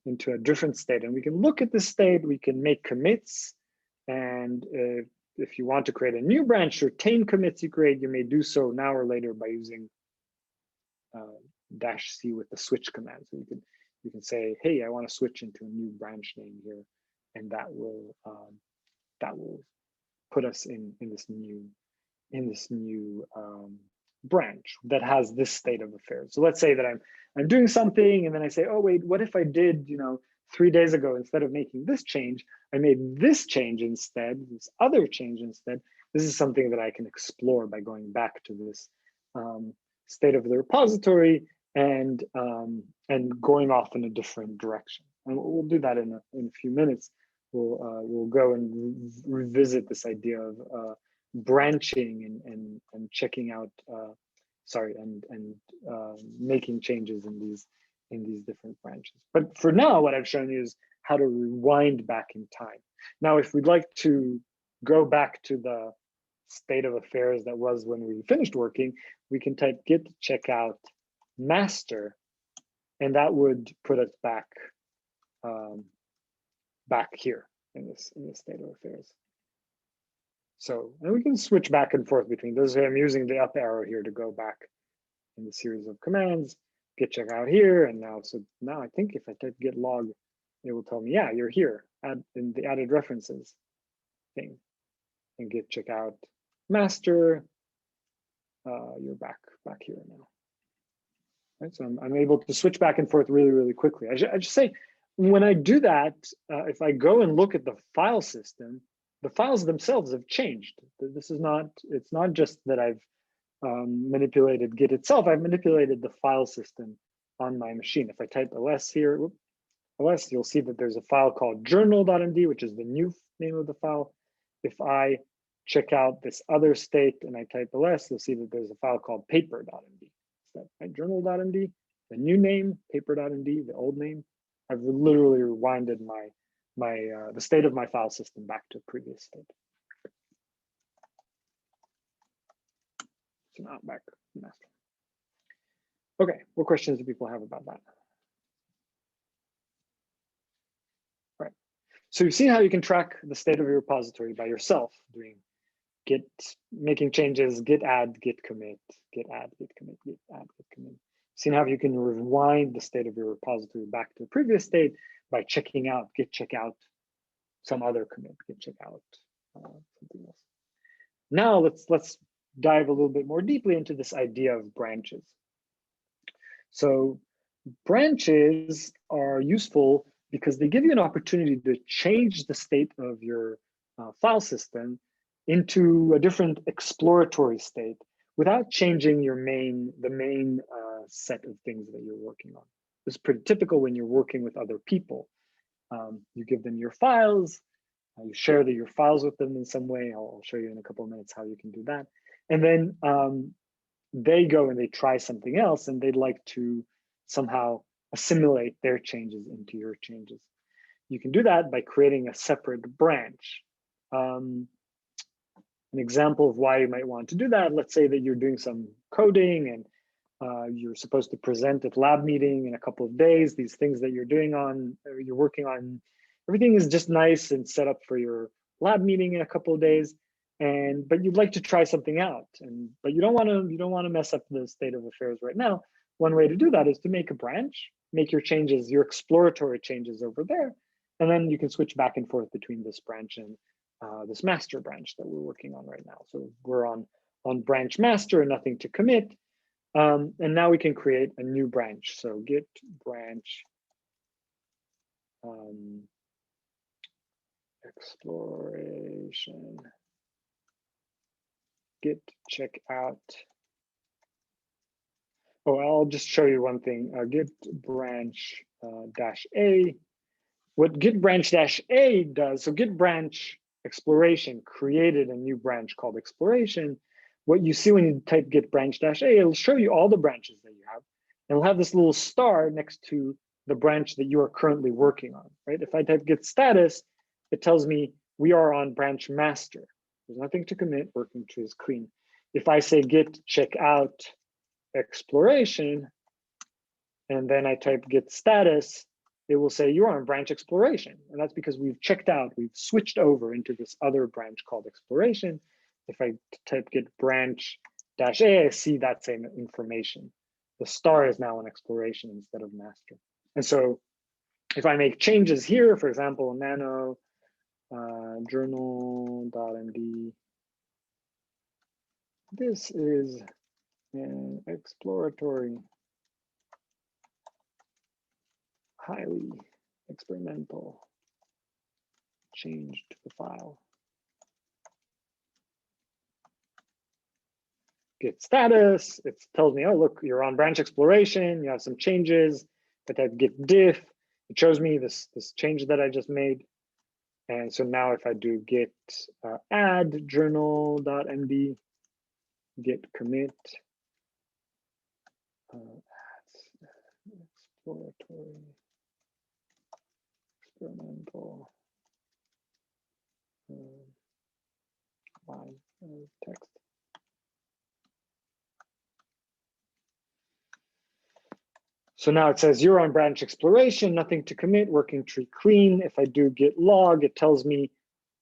into a different state, and we can look at this state, we can make commits, and if you want to create a new branch to retain commits you create, you may do so now or later by using -c with the switch command. So you can say, hey, I want to switch into a new branch name here, and that will put us in this new branch that has this state of affairs. So let's say that I'm doing something, and then I say, oh wait, what if I did 3 days ago, instead of making this change, I made this change instead, this other change instead. This is something that I can explore by going back to this state of the repository and going off in a different direction. And we'll do that in a few minutes. We'll go and revisit this idea of branching and checking out, making changes in these different branches. But for now, what I've shown you is how to rewind back in time. Now, if we'd like to go back to the state of affairs that was when we finished working, we can type Git Checkout master, and that would put us back back here in this state of affairs. So, and we can switch back and forth between those. I'm using the up arrow here to go back in the series of commands. Git checkout here, and now I think if I type git log, it will tell me, yeah, you're here in the added references thing. And git checkout master, you're back here now. Right, so I'm able to switch back and forth really, really quickly. I should say, when I do that, if I go and look at the file system, the files themselves have changed. This is it's not just that I've manipulated Git itself, I've manipulated the file system on my machine. If I type ls here, ls, you'll see that there's a file called journal.md, which is the new name of the file. If I check out this other state and I type ls, you'll see that there's a file called paper.md. So right, journal.md, the new name, paper.md, the old name. I've literally rewinded the state of my file system back to a previous state. So now back to master. Okay, what questions do people have about that? Right. So you've seen how you can track the state of your repository by yourself, doing git, making changes, git add, git commit, git add, git commit, git add, git commit. Seen how you can rewind the state of your repository back to the previous state by checking out git checkout, some other commit, git checkout, something else. Now let's dive a little bit more deeply into this idea of branches. So branches are useful because they give you an opportunity to change the state of your file system into a different exploratory state without changing the main set of things that you're working on. This is pretty typical when you're working with other people. You give them your files, you share your files with them in some way. I'll show you in a couple of minutes how you can do that. And then they go and they try something else, and they'd like to somehow assimilate their changes into your changes. You can do that by creating a separate branch. An example of why you might want to do that, let's say that you're doing some coding and you're supposed to present at lab meeting in a couple of days, these things that you're doing on, or you're working on, everything is just nice and set up for your lab meeting in a couple of days. But you'd like to try something out, but you don't want to mess up the state of affairs right now. One way to do that is to make a branch, make your changes, your exploratory changes over there, and then you can switch back and forth between this branch and this master branch that we're working on right now. So we're on branch master and nothing to commit, and now we can create a new branch. So git branch exploration. Git checkout. Oh, I'll just show you one thing. Git branch -a. What git branch -a does, so git branch exploration created a new branch called exploration. What you see when you type git branch -a, it'll show you all the branches that you have. And it'll have this little star next to the branch that you are currently working on, right? If I type git status, it tells me we are on branch master. There's nothing to commit, working tree is clean. If I say git checkout exploration, and then I type git status, it will say you're on branch exploration. And that's because we've checked out, we've switched over into this other branch called exploration. If I type git branch -a, I see that same information. The star is now on exploration instead of master. And so if I make changes here, for example, nano journal.md, this is an exploratory, highly experimental change to the file. Git status, it tells me, oh, look, you're on branch exploration, you have some changes. If I type git diff, it shows me this change that I just made. And so now if I do git add journal.md, git commit, exploratory, experimental line of text. So now it says you're on branch exploration, nothing to commit, working tree clean. If I do git log, it tells me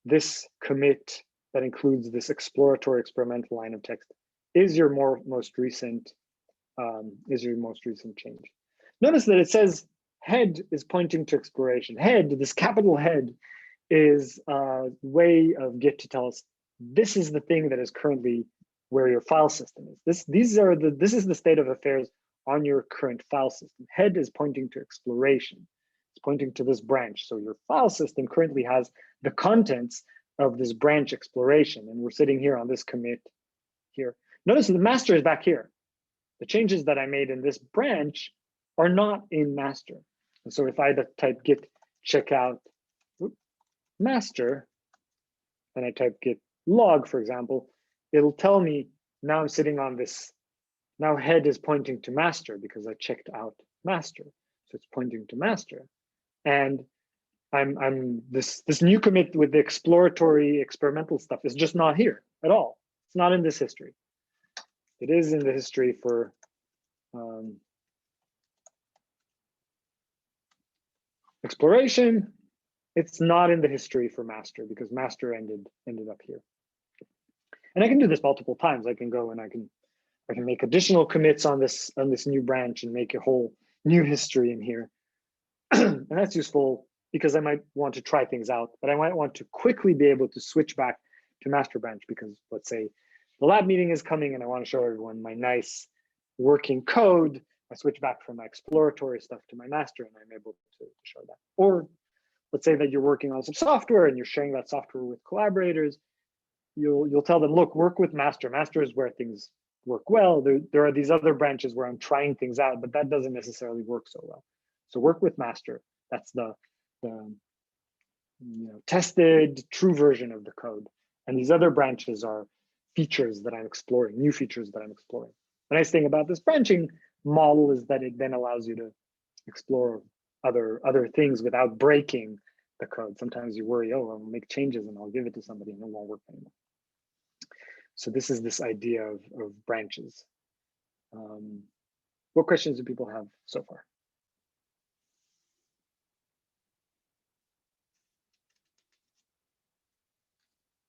this commit that includes this exploratory experimental line of text is your most recent change. Notice that it says head is pointing to exploration. Head, this capital head, is a way of Git to tell us this is the thing that is currently where your file system is. This is the state of affairs on your current file system. Head is pointing to exploration. It's pointing to this branch. So your file system currently has the contents of this branch exploration. And we're sitting here on this commit here. Notice the master is back here. The changes that I made in this branch are not in master. And so if I type git checkout master, and I type git log, for example, it'll tell me now I'm sitting on this. Now head is pointing to master because I checked out master. So it's pointing to master. And I'm this new commit with the exploratory experimental stuff is just not here at all. It's not in this history. It is in the history for exploration. It's not in the history for master because master ended up here. And I can do this multiple times. I can go and I can make additional commits on this new branch and make a whole new history in here. And that's useful because I might want to try things out, but I might want to quickly be able to switch back to master branch because let's say the lab meeting is coming and I want to show everyone my nice working code. I switch back from my exploratory stuff to my master and I'm able to show that. Or let's say that you're working on some software and you're sharing that software with collaborators. You'll tell them, look, work with master. Master is where things work well. There are these other branches where I'm trying things out, but that doesn't necessarily work so well. So work with master. That's the tested true version of the code. And these other branches are features that I'm exploring, new features that I'm exploring. The nice thing about this branching model is that it then allows you to explore other things without breaking the code. Sometimes you worry, oh, I'll make changes and I'll give it to somebody and it won't work anymore. So this is this idea of branches. What questions do people have so far?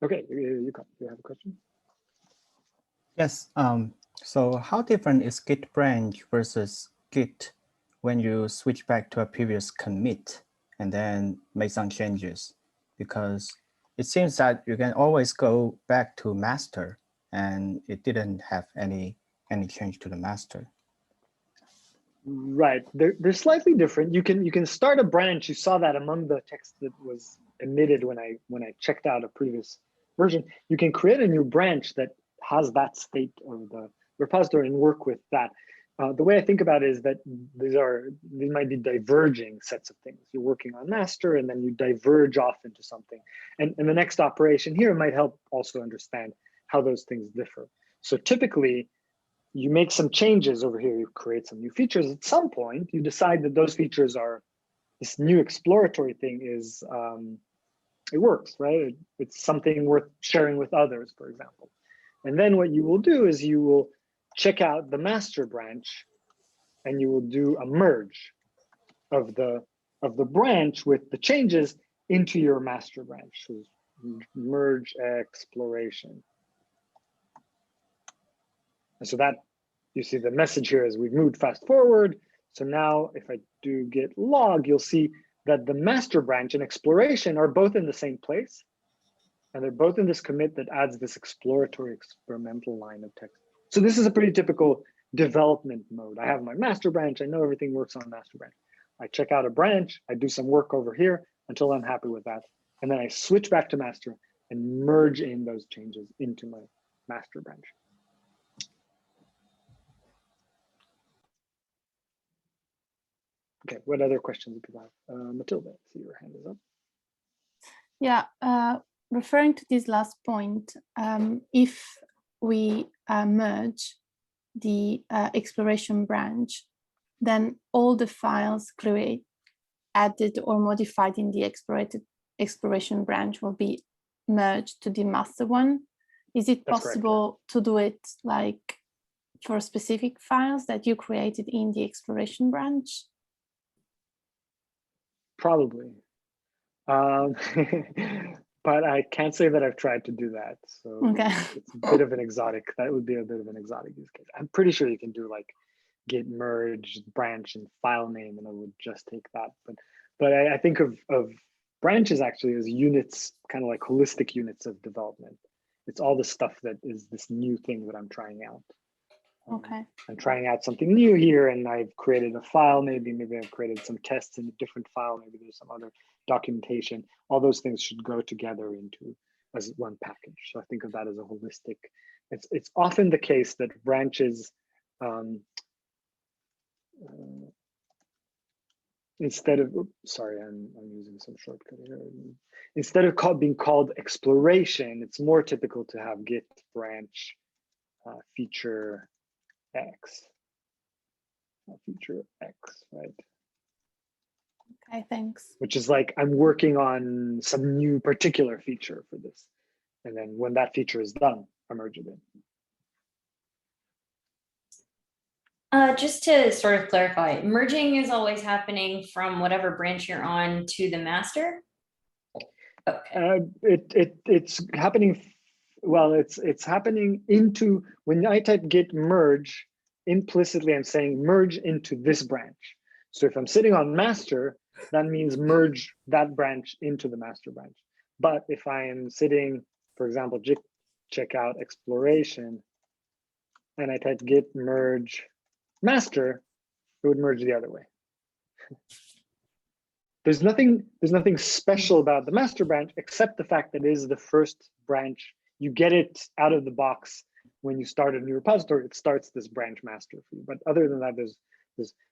Okay, you have a question? Yes. So how different is Git branch versus Git when you switch back to a previous commit and then make some changes? Because it seems that you can always go back to master and it didn't have any change to the master. Right, they're slightly different. You can start a branch. You saw that among the text that was emitted when I checked out a previous version. You can create a new branch that has that state of the repository and work with that. The way I think about it is that these might be diverging sets of things. You're working on master and then you diverge off into something. And the next operation here might help also understand how those things differ. So typically, you make some changes over here, you create some new features. At some point, you decide that those features are, this new exploratory thing is, it works, right? It's something worth sharing with others, for example. And then what you will do is you will check out the master branch and you will do a merge of the branch with the changes into your master branch. So merge exploration. And so that, you see the message here is we've moved fast forward. So now if I do git log, you'll see that the master branch and exploration are both in the same place. And they're both in this commit that adds this exploratory experimental line of text. So this is a pretty typical development mode. I have my master branch. I know everything works on master branch. I check out a branch. I do some work over here until I'm happy with that. And then I switch back to master and merge in those changes into my master branch. Okay, what other questions do people have? Matilda, I see your hand is up. Yeah, referring to this last point, if we merge the exploration branch, then all the files added or modified in the exploration branch will be merged to the master one. Is it possible to do it like for specific files that you created in the exploration branch? Probably. But I can't say that I've tried to do that. So okay. It's a bit of an exotic, that would be a bit of an exotic use case. I'm pretty sure you can do like git merge, branch, and file name, and it would just take that. But I think of branches actually as units, kind of like holistic units of development. It's all the stuff that is this new thing that I'm trying out. Okay. I'm trying out something new here, and I've created a file. Maybe I've created some tests in a different file. Maybe there's some other documentation. All those things should go together into as one package. So I think of that as a holistic. It's often the case that branches, instead of, oops, sorry, I'm using some shortcut here. Instead of being called exploration, it's more typical to have git branch feature X, right? Okay, thanks. Which is like, I'm working on some new particular feature for this. And then when that feature is done, I merge it in. Just to sort of clarify, merging is always happening from whatever branch you're on to the master? Okay. It's happening, well, it's happening into, when I type git merge, implicitly I'm saying merge into this branch. So if I'm sitting on master, that means merge that branch into the master branch. But if I am sitting, for example, Git Checkout exploration, and I type git merge master, it would merge the other way. There's nothing special about the master branch except the fact that it is the first branch. You get it out of the box when you start a new repository. It starts this branch master for you. But other than that, there's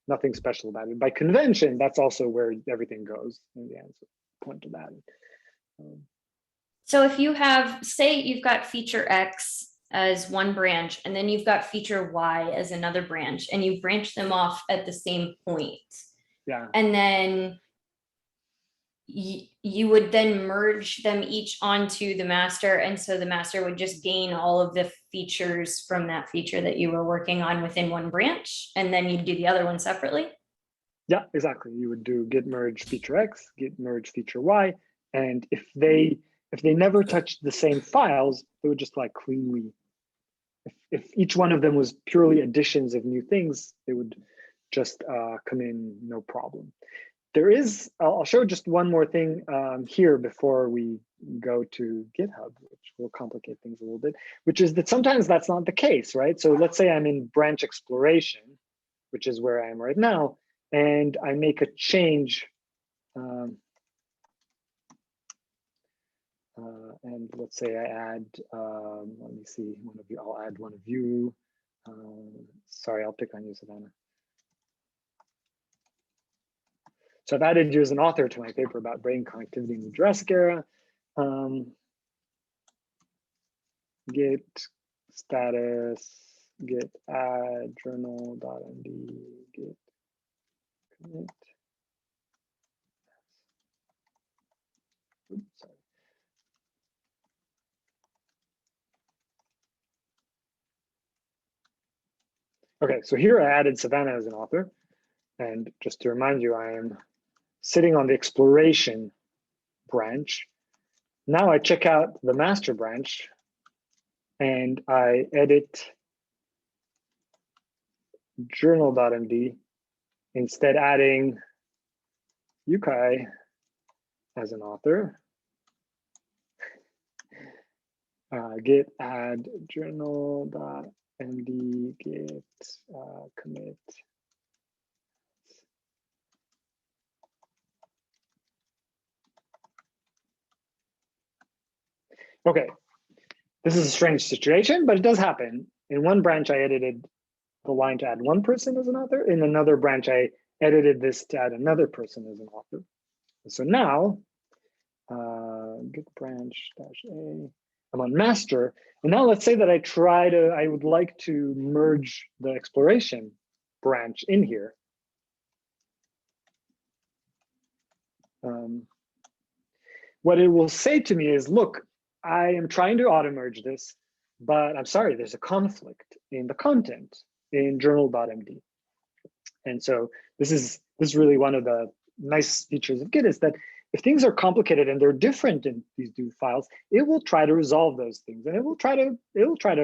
nothing special about it. By convention, that's also where everything goes in the end. So point to that. So if you have, say you've got feature X as one branch, and then you've got feature Y as another branch, and you branch them off at the same point, Yeah. And then you would then merge them each onto the master. And so the master would just gain all of the features from that feature that you were working on within one branch. And then you'd do the other one separately. Yeah, exactly. You would do git merge feature X, git merge feature Y. And if they never touched the same files, they would just like cleanly, if each one of them was purely additions of new things, they would just come in no problem. There is, I'll show just one more thing here before we go to GitHub, which will complicate things a little bit, which is that sometimes that's not the case, right? So let's say I'm in branch exploration, which is where I am right now, and I make a change. And let's say I add, let me see, one of you, I'll add one of you. Sorry, I'll pick on you, Savannah. So I've added you as an author to my paper about brain connectivity in the Jurassic era. Git status, git add journal.md, git commit. Oops, sorry. Okay, so here I added Savannah as an author. And just to remind you, I am sitting on the exploration branch. Now I check out the master branch and I edit journal.md, instead adding Yukai as an author. Git add journal.md, git commit. Okay, this is a strange situation, but it does happen. In one branch, I edited the line to add one person as an author. In another branch, I edited this to add another person as an author. So now, git branch -a, I'm on master. And now let's say that I would like to merge the exploration branch in here. What it will say to me is, look, I am trying to auto merge this, but I'm sorry, there's a conflict in the content in journal.md. And so this is really one of the nice features of Git, is that if things are complicated and they're different in these two files, it will try to resolve those things, and it will try to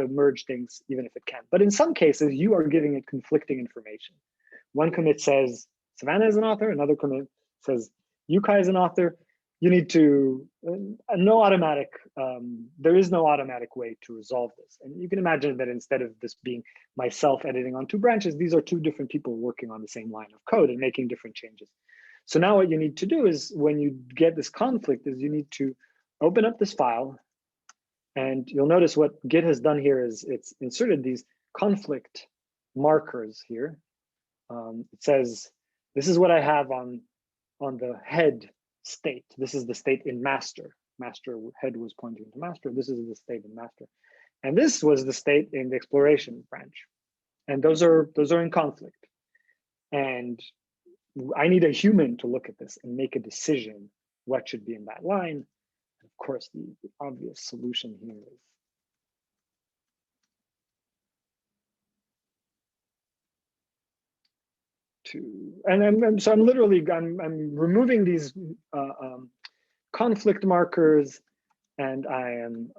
merge things even if it can. But in some cases, you are giving it conflicting information. One commit says Savannah is an author, another commit says Yukai is an author. You need to, there is no automatic way to resolve this. And you can imagine that instead of this being myself editing on two branches, these are two different people working on the same line of code and making different changes. So now what you need to do is, when you get this conflict, is you need to open up this file, and you'll notice what Git has done here is it's inserted these conflict markers here. It says, this is what I have on the head state. This is the state in master. Master head was pointing to master. This is the state in master. And this was the state in the exploration branch. And those are in conflict. And I need a human to look at this and make a decision what should be in that line. And of course, the obvious solution here is so I'm literally removing these conflict markers, and I am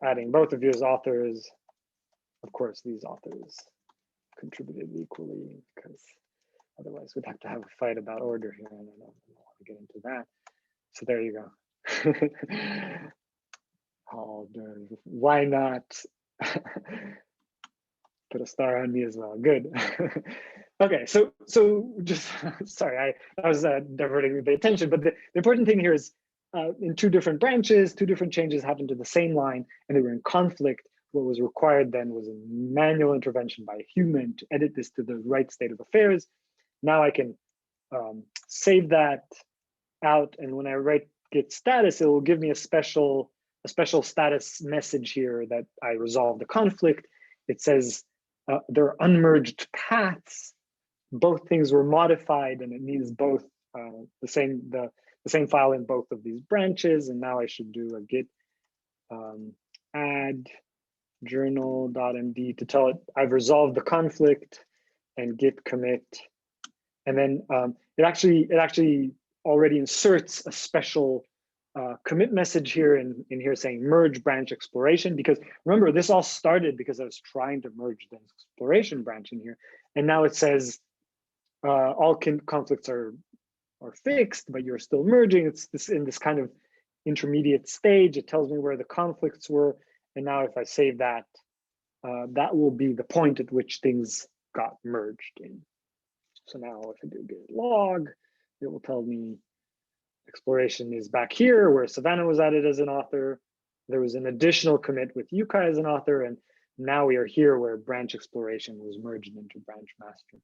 adding both of you as authors. Of course, these authors contributed equally, because otherwise we'd have to have a fight about order here, and I don't want to get into that. So there you go. Why not put a star on me as well? Good. Okay, so just sorry, I was diverting the attention, but the important thing here is in two different branches, two different changes happened to the same line, and they were in conflict. What was required then was a manual intervention by a human to edit this to the right state of affairs. Now I can save that out, and when I write git status, it will give me a special status message here that I resolved the conflict. It says there are unmerged paths. Both things were modified, and it needs both the same file in both of these branches. And now I should do a git add journal.md to tell it I've resolved the conflict, and git commit. And then it actually already inserts a special commit message here in here saying merge branch exploration, because remember, this all started because I was trying to merge the exploration branch in here. And now it says all conflicts are fixed, but you're still merging. It's in this kind of intermediate stage. It tells me where the conflicts were. And now if I save that, that will be the point at which things got merged in. So now if I do git log, it will tell me exploration is back here where Savannah was added as an author. There was an additional commit with Yukai as an author. And now we are here where branch exploration was merged into branch master.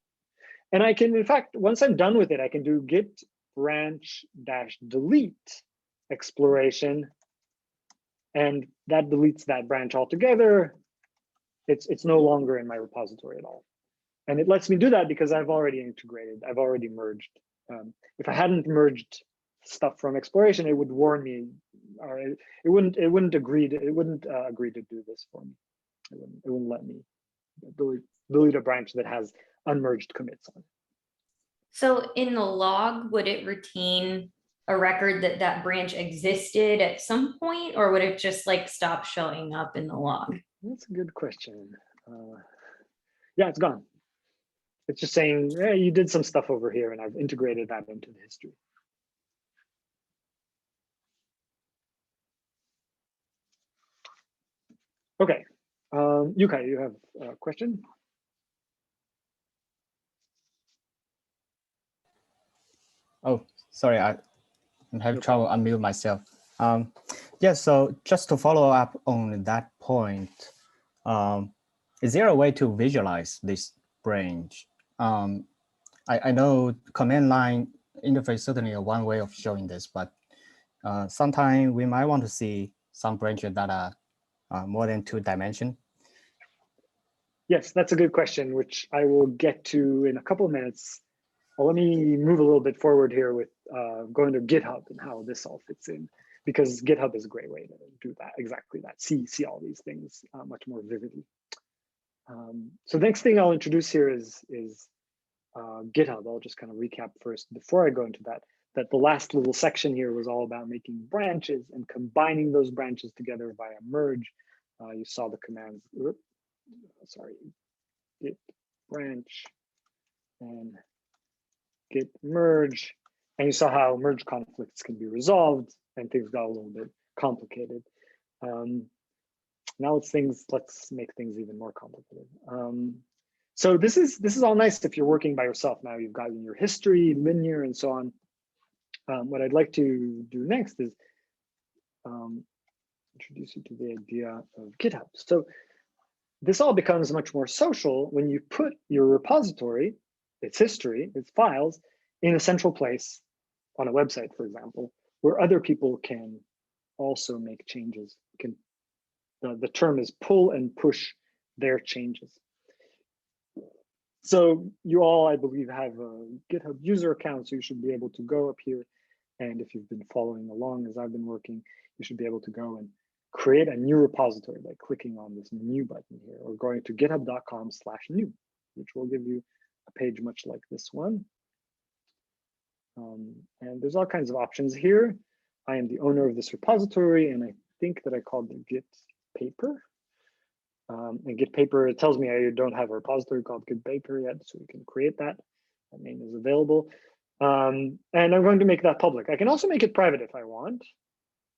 And I can, in fact, once I'm done with it, I can do git branch -delete exploration. And that deletes that branch altogether. It's no longer in my repository at all. And it lets me do that because I've already integrated, I've already merged. If I hadn't merged stuff from exploration, it would warn me, or it wouldn't agree to do this for me. It wouldn't let me delete a branch that has unmerged commits on it. So in the log, would it retain a record that that branch existed at some point, or would it just like stop showing up in the log? That's a good question. Yeah, it's gone. It's just saying, hey, you did some stuff over here, and I've integrated that into the history. Okay, Yukai, you have a question? Oh, sorry, I'm having trouble unmute myself. Yeah, so just to follow up on that point, is there a way to visualize this branch? I know command line interface certainly is one way of showing this, but sometimes we might want to see some branches that are more than 2 dimensions. Yes, that's a good question, which I will get to in a couple of minutes. Well, let me move a little bit forward here with going to GitHub and how this all fits in, because GitHub is a great way to do that, exactly that, see all these things much more vividly. So the next thing I'll introduce here is GitHub. I'll just kind of recap first before I go into that the last little section here was all about making branches and combining those branches together via merge. You saw the commands, git branch and git merge, and you saw how merge conflicts can be resolved, and things got a little bit complicated. Now let's make things even more complicated. So this is all nice if you're working by yourself. Now you've gotten your history, linear, and so on. What I'd like to do next is introduce you to the idea of GitHub. So this all becomes much more social when you put your repository, its history, its files, in a central place on a website, for example, where other people can also make changes. The term is pull and push their changes. So you all, I believe, have a GitHub user account, so you should be able to go up here. And if you've been following along as I've been working, you should be able to go and create a new repository by clicking on this new button here, or going to github.com/new, which will give you a page much like this one. And there's all kinds of options here. I am the owner of this repository, and I think that I called the Git paper. And Git paper, it tells me I don't have a repository called Git paper yet, so we can create that. That name is available. And I'm going to make that public. I can also make it private if I want.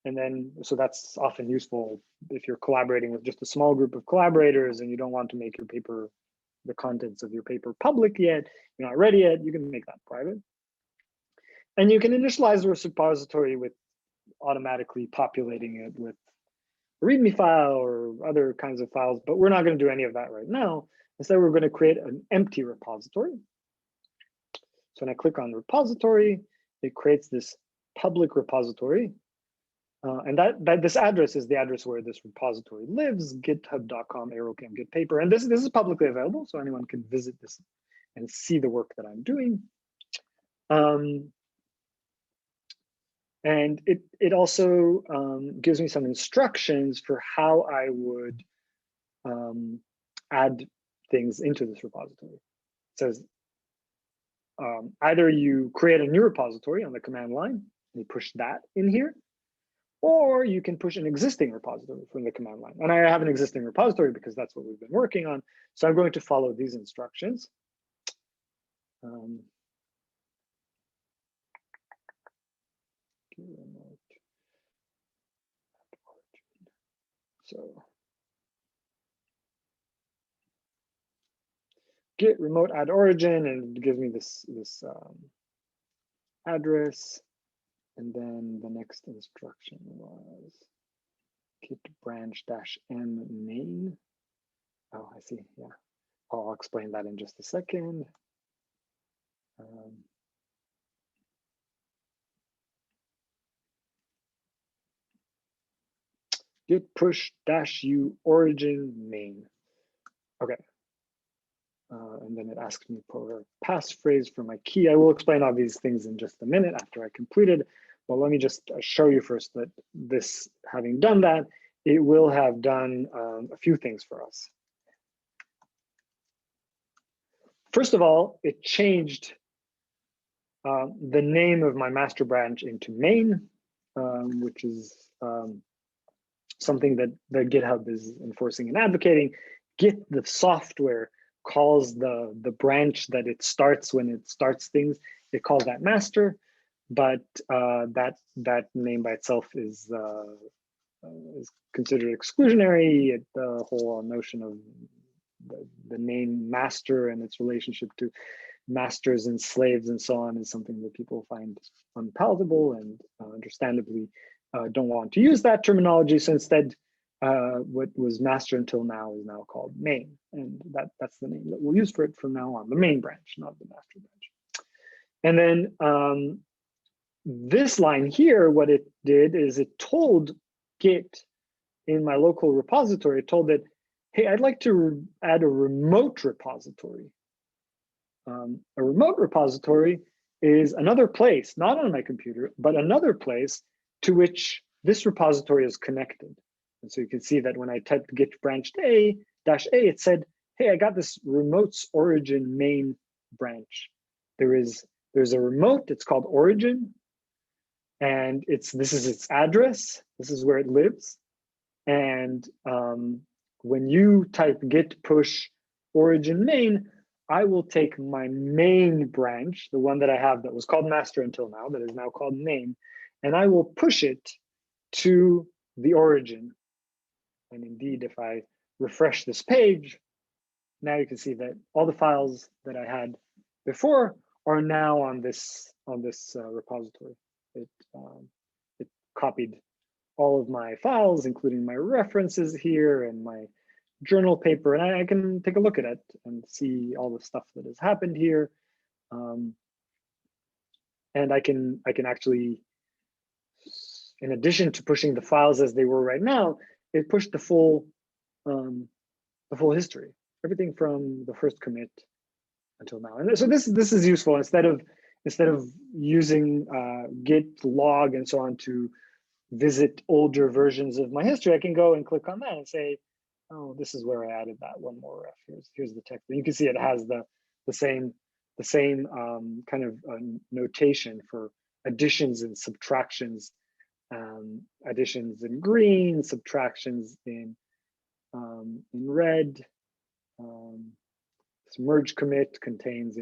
And then, so that's often useful if you're collaborating with just a small group of collaborators and you don't want to make your paper, the contents of your paper public yet, you're not ready yet, you can make that private. And you can initialize the repository with automatically populating it with a README file or other kinds of files, but we're not going to do any of that right now. Instead, we're going to create an empty repository. So when I click on repository, it creates this public repository. And this address is the address where this repository lives, github.com, Rokem, Git paper. And this is publicly available, so anyone can visit this and see the work that I'm doing. And it also gives me some instructions for how I would add things into this repository. It says either you create a new repository on the command line, and you push that in here, or you can push an existing repository from the command line. And I have an existing repository because that's what we've been working on. So I'm going to follow these instructions. So git remote add origin, and it gives me this address. And then the next instruction was git branch -m main. Oh, I see. Yeah, I'll explain that in just a second. Git push -u origin main. Okay. And then it asks me for a passphrase for my key. I will explain all these things in just a minute after I complete it. But let me just show you first that this, having done that, it will have done a few things for us. First of all, it changed the name of my master branch into main, which is something that GitHub is enforcing and advocating. Git, the software, calls the branch that it starts when it starts things. It calls that master, but that name by itself is considered exclusionary. The whole notion of the name master and its relationship to masters and slaves and so on is something that people find unpalatable and understandably don't want to use that terminology. So instead, what was master until now is now called main, and that's the name that we'll use for it from now on, the main branch, not the master branch. And then this line here, what it did is it told Git in my local repository, it told it, hey, I'd like to add a remote repository. A remote repository is another place, not on my computer, but another place to which this repository is connected. And so you can see that when I typed git branch -a, it said, hey, I got this remote's origin main branch. There's a remote, it's called origin, and this is its address. This is where it lives. And when you type git push origin main, I will take my main branch, the one that I have that was called master until now, that is now called main, and I will push it to the origin. And indeed, if I refresh this page, now you can see that all the files that I had before are now on this repository. It copied all of my files, including my references here and my journal paper, and I can take a look at it and see all the stuff that has happened here. And I can actually, in addition to pushing the files as they were right now, it pushed the full history, everything from the first commit until now. And so this is useful. Instead of using git log and so on to visit older versions of my history, I can go and click on that and say, oh, this is where I added that one more ref. Here's the text. And you can see it has the same kind of notation for additions and subtractions. Additions in green, subtractions in red. This merge commit contains, I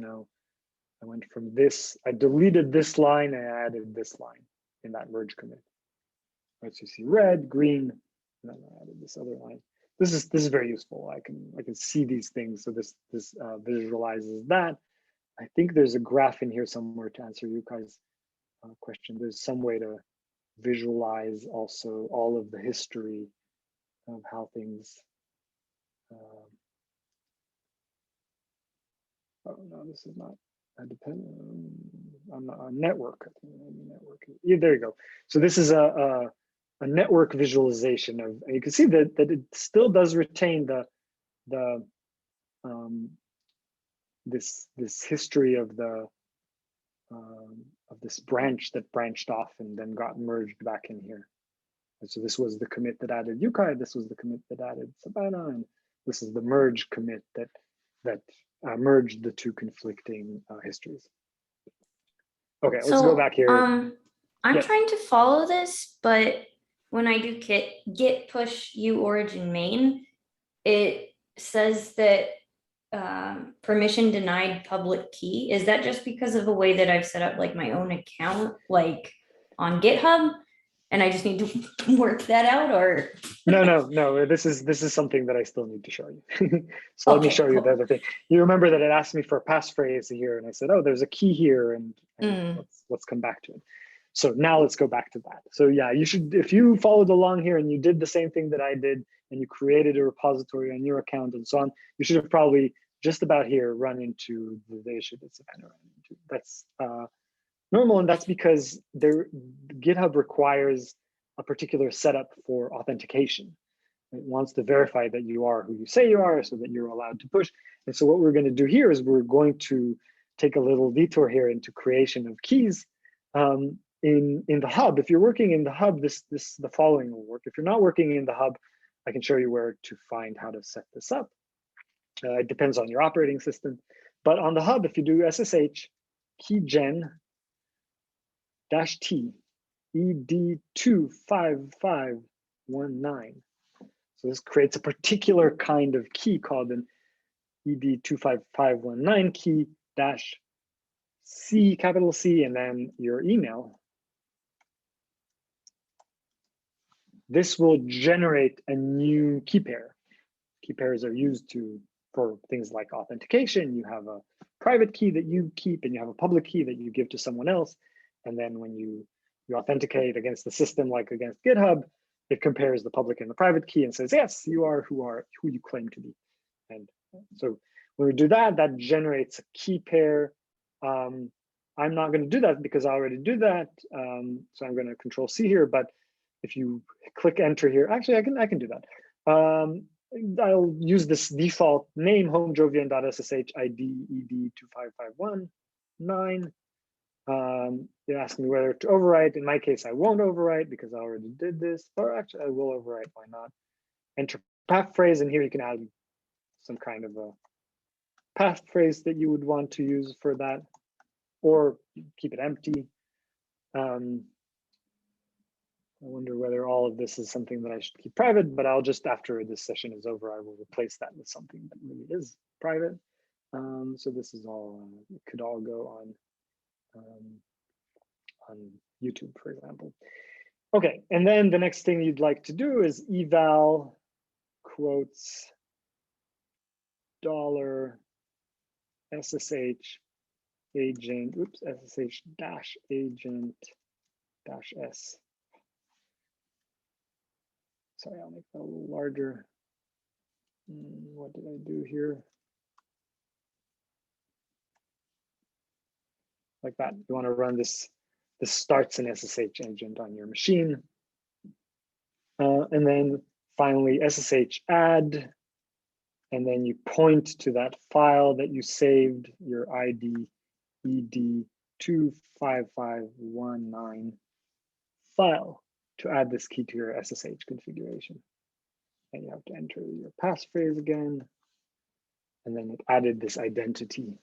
went from this, I deleted this line and I added this line in that merge commit. Right, so you see red, green, and then I added this other line. This is very useful. I can see these things. So this visualizes that. I think there's a graph in here somewhere to answer you guys' question. There's some way to visualize also all of the history of how things. Oh no, this is not dependent on network. I think maybe network. Yeah, there you go. So this is a network visualization of, and you can see that it still does retain this history of this branch that branched off and then got merged back in here. And so this was the commit that added Yukai, this was the commit that added Sabana, and this is the merge commit that merged the two conflicting histories. Okay, let's go back here. I'm trying to follow this, but when I do git push u origin main, it says that permission denied public key. Is that just because of the way that I've set up like my own account, like on GitHub, and I just need to work that out, or? No. This is something that I still need to show you. So let me show you the other thing. You remember that it asked me for a passphrase here, and I said, oh, there's a key here, and let's come back to it. So now let's go back to that. So yeah, you should, if you followed along here and you did the same thing that I did, and you created a repository on your account and so on, you should have probably just about here run into the issue that Savannah ran into. That's normal, and that's because GitHub requires a particular setup for authentication. It wants to verify that you are who you say you are so that you're allowed to push. And so what we're going to do here is we're going to take a little detour here into creation of keys in the hub. If you're working in the hub, the following will work. If you're not working in the hub, I can show you where to find how to set this up. It depends on your operating system. But on the hub, if you do SSH keygen -t ed25519. So this creates a particular kind of key called an ed25519 key -c, capital C, and then your email. This will generate a new key pair. Key pairs are used for things like authentication. You have a private key that you keep, and you have a public key that you give to someone else. And then when you authenticate against the system, like against GitHub, it compares the public and the private key and says, yes, you are who you claim to be. And so when we do that, that generates a key pair. I'm not going to do that because I already do that. So I'm going to Control C here. But if you click enter here, actually, I can do that. I'll use this default name, homejovian.ssh id ed25519. It asks me whether to overwrite. In my case, I won't overwrite because I already did this, or actually I will overwrite, why not? Enter path phrase, and here you can add some kind of a path phrase that you would want to use for that, or keep it empty. I wonder whether all of this is something that I should keep private, but I'll just, after this session is over, I will replace that with something that really is private. So this is all, it could all go on YouTube, for example. Okay, and then the next thing you'd like to do is eval quotes $SSH agent, oops, SSH dash agent dash S. Sorry, I'll make that a little larger. What did I do here? Like that. You want to run this. This starts an SSH agent on your machine. And then finally SSH add. And then you point to that file that you saved, your ID ed25519 file, to add this key to your SSH configuration. And you have to enter your passphrase again. And then it added this identity.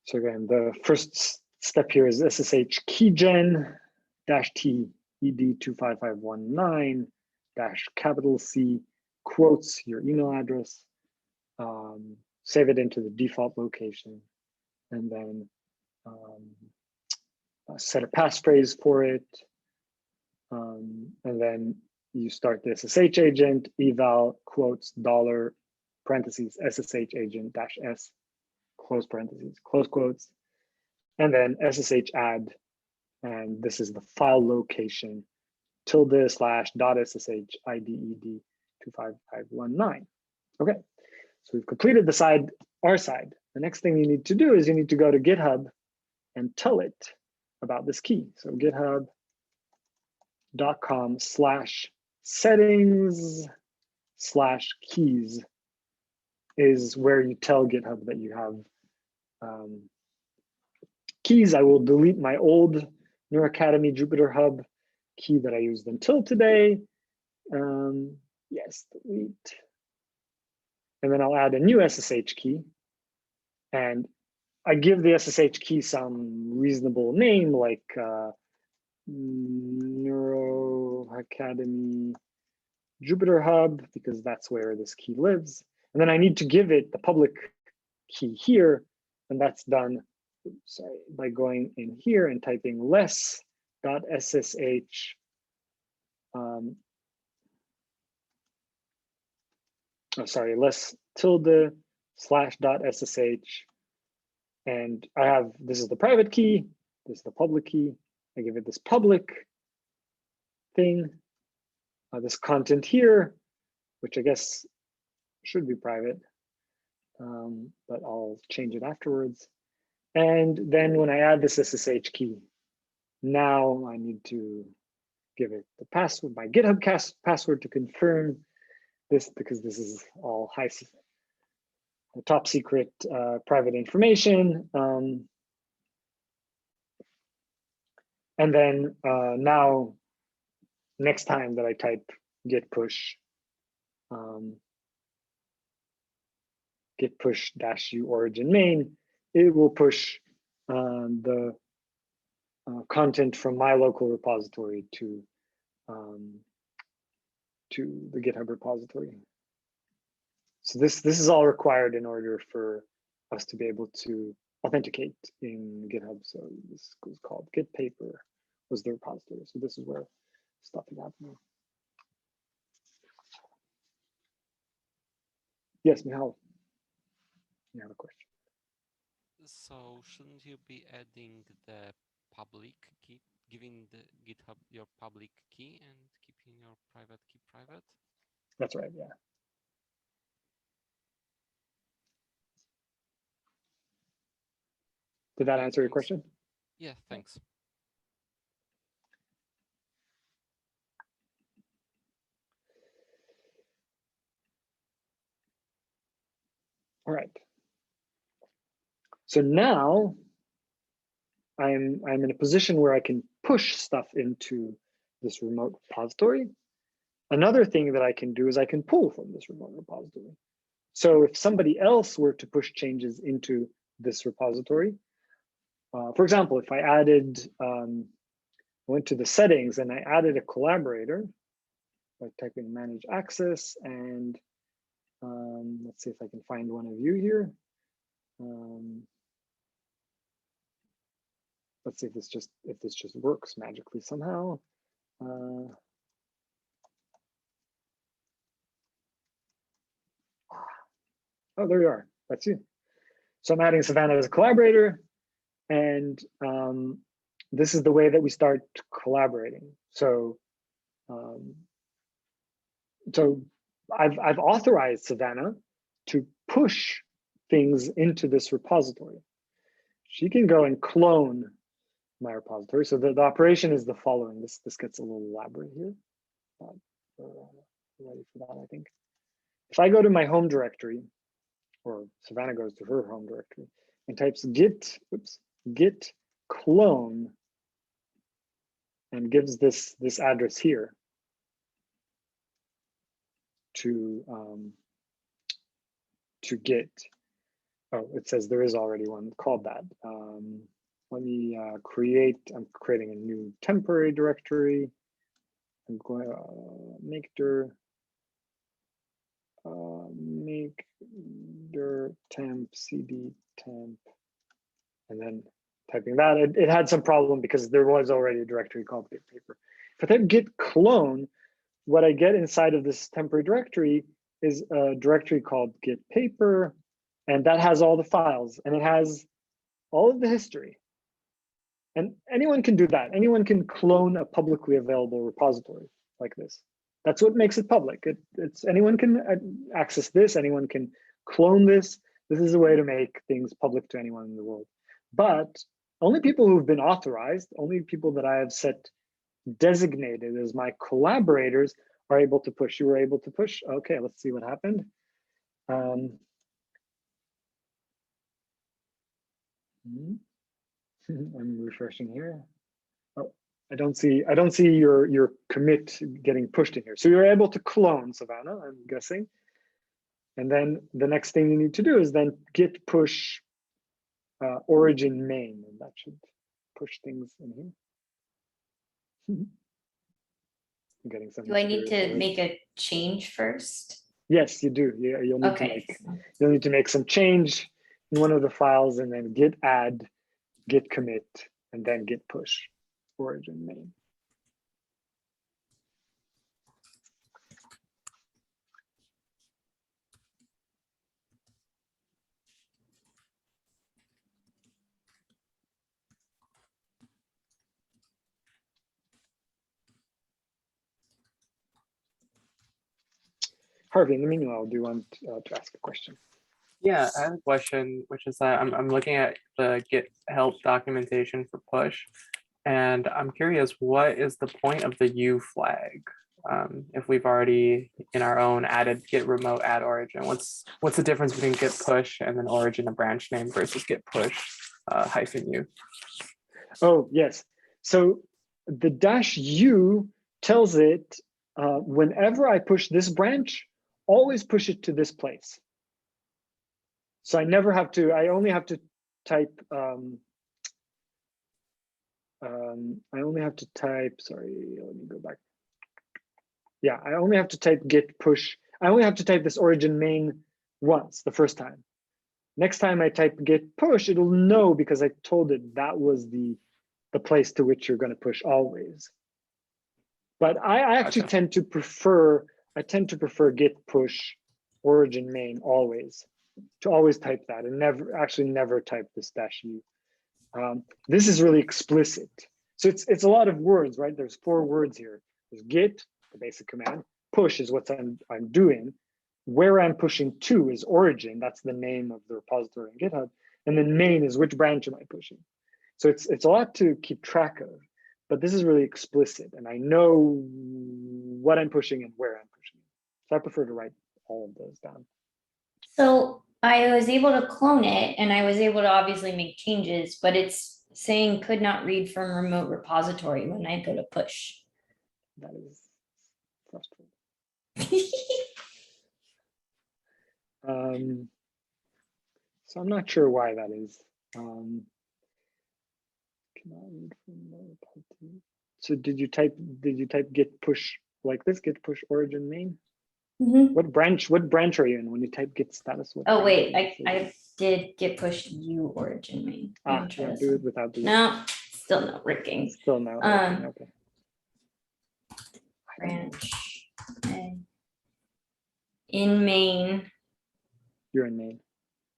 So again, the first step here is SSH keygen -t ed25519 capital C quotes your email address, save it into the default location, and then set a passphrase for it. And then you start the SSH agent, eval quotes $parentheses SSH agent -s close parentheses, close quotes, and then SSH add, and this is the file location ~/.ssh IDED 25519. Okay, so we've completed the our side. The next thing you need to do is you need to go to GitHub and tell it about this key. So GitHub github.com/settings/keys is where you tell GitHub that you have keys. I will delete my old NeuroHackademy Jupyter Hub key that I used until today. Yes, delete. And then I'll add a new SSH key. And I give the SSH key some reasonable name like NeuroHackademy Jupyter Hub, because that's where this key lives. And then I need to give it the public key here, and that's done, by going in here and typing less.ssh less tilde/.ssh, and I have, this is the private key, this is the public key. I give it this public thing, this content here, which I guess should be private, but I'll change it afterwards. And then when I add this SSH key, now I need to give it the password, my GitHub password to confirm this, because this is all top secret private information. And then now, next time that I type git push -u origin main, it will push the content from my local repository to the GitHub repository. So this is all required in order for us to be able to authenticate in GitHub. So this is called Git Paper, was the repository. So this is where stuff is happening. Yes, Michal, you have a question. So shouldn't you be adding the public key, giving the GitHub your public key and keeping your private key private? That's right, yeah. Did that answer your question? Yeah, thanks. All right. So now I'm in a position where I can push stuff into this remote repository. Another thing that I can do is I can pull from this remote repository. So if somebody else were to push changes into this repository, for example, if I added, went to the settings and I added a collaborator by typing manage access, and let's see if I can find one of you here. Let's see if this just works magically somehow. Oh, there you are. That's you. So I'm adding Savannah as a collaborator, and this is the way that we start collaborating. So, I've authorized Savannah to push things into this repository. She can go and clone my repository. So the operation is the following. This gets a little elaborate here, but we're ready for that, I think. If I go to my home directory, or Savannah goes to her home directory and types git clone and gives this address here to Git. Oh, it says there is already one called that. Let me I'm creating a new temporary directory. I'm going to make dir temp cd temp, and then typing that. It had some problem because there was already a directory called Git Paper. If I type git clone, what I get inside of this temporary directory is a directory called Git Paper, and that has all the files, and it has all of the history. And anyone can do that. Anyone can clone a publicly available repository like this. That's what makes it public. It's anyone can access this. Anyone can clone this. This is a way to make things public to anyone in the world. But only people who've been authorized, only people that I have set designated as my collaborators are able to push. You were able to push. Okay, let's see what happened. I'm refreshing here. Oh, I don't see your commit getting pushed in here. So you're able to clone Savannah, I'm guessing. And then the next thing you need to do is then git push origin main, and that should push things in here. I'm getting some. Do I need to make a change first? Yes, you do. You'll need to make some change in one of the files, and then git add, git commit, and then git push origin main. Harvey, in the meanwhile, do you want to ask a question? Yeah, I have a question, which is that I'm looking at the Git help documentation for push, and I'm curious, what is the point of the U flag? If we've already in our own added git remote add origin, what's the difference between git push and then origin a branch name versus git push -u? Oh, yes. So the -u tells it whenever I push this branch, always push it to this place. So I never have to, I only have to type, sorry, let me go back. Yeah, I only have to type git push. I only have to type this origin main once, the first time. Next time I type git push, it'll know because I told it that was the place to which you're going to push always. But I actually tend to prefer git push origin main always, to always type that and never type this -u. This is really explicit. So it's a lot of words, right? There's 4 words here. There's git, the basic command. Push is what I'm doing. Where I'm pushing to is origin. That's the name of the repository in GitHub. And then main is which branch am I pushing. So it's a lot to keep track of, but this is really explicit, and I know what I'm pushing and where I'm pushing. So I prefer to write all of those down. So I was able to clone it, and I was able to obviously make changes, but it's saying could not read from remote repository when I go to push. That is frustrating. So I'm not sure why that is. So did you type git push like this, git push origin main? Mm-hmm. What branch are you in when you type git status? Oh wait, I did git push u origin main. Yeah, do it without the no, still no working. Still no. Okay. Branch in main. You're in main,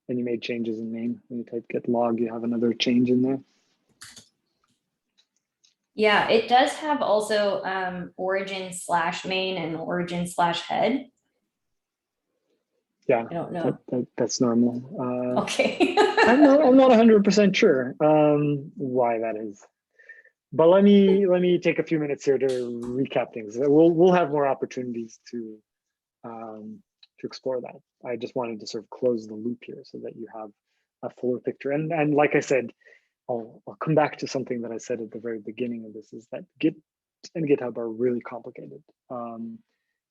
and you made changes in main. When you type git log, you have another change in there. Yeah, it does have also origin /main and origin /head. Yeah, I don't know. That's normal. Okay. I'm not 100% sure why that is, but let me take a few minutes here to recap things. We'll have more opportunities to explore that. I just wanted to sort of close the loop here so that you have a fuller picture. And like I said, I'll come back to something that I said at the very beginning of this, is that Git and GitHub are really complicated. And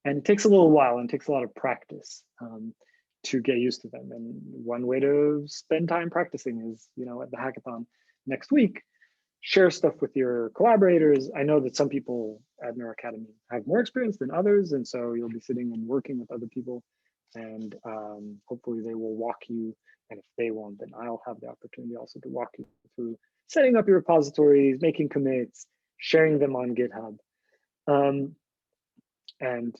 it takes a little while and takes a lot of practice to get used to them. And one way to spend time practicing is, at the hackathon next week, share stuff with your collaborators. I know that some people at NeuroHackademy have more experience than others, and so you'll be sitting and working with other people, and hopefully they will walk you. And if they won't, then I'll have the opportunity also to walk you through setting up your repositories, making commits, sharing them on GitHub. And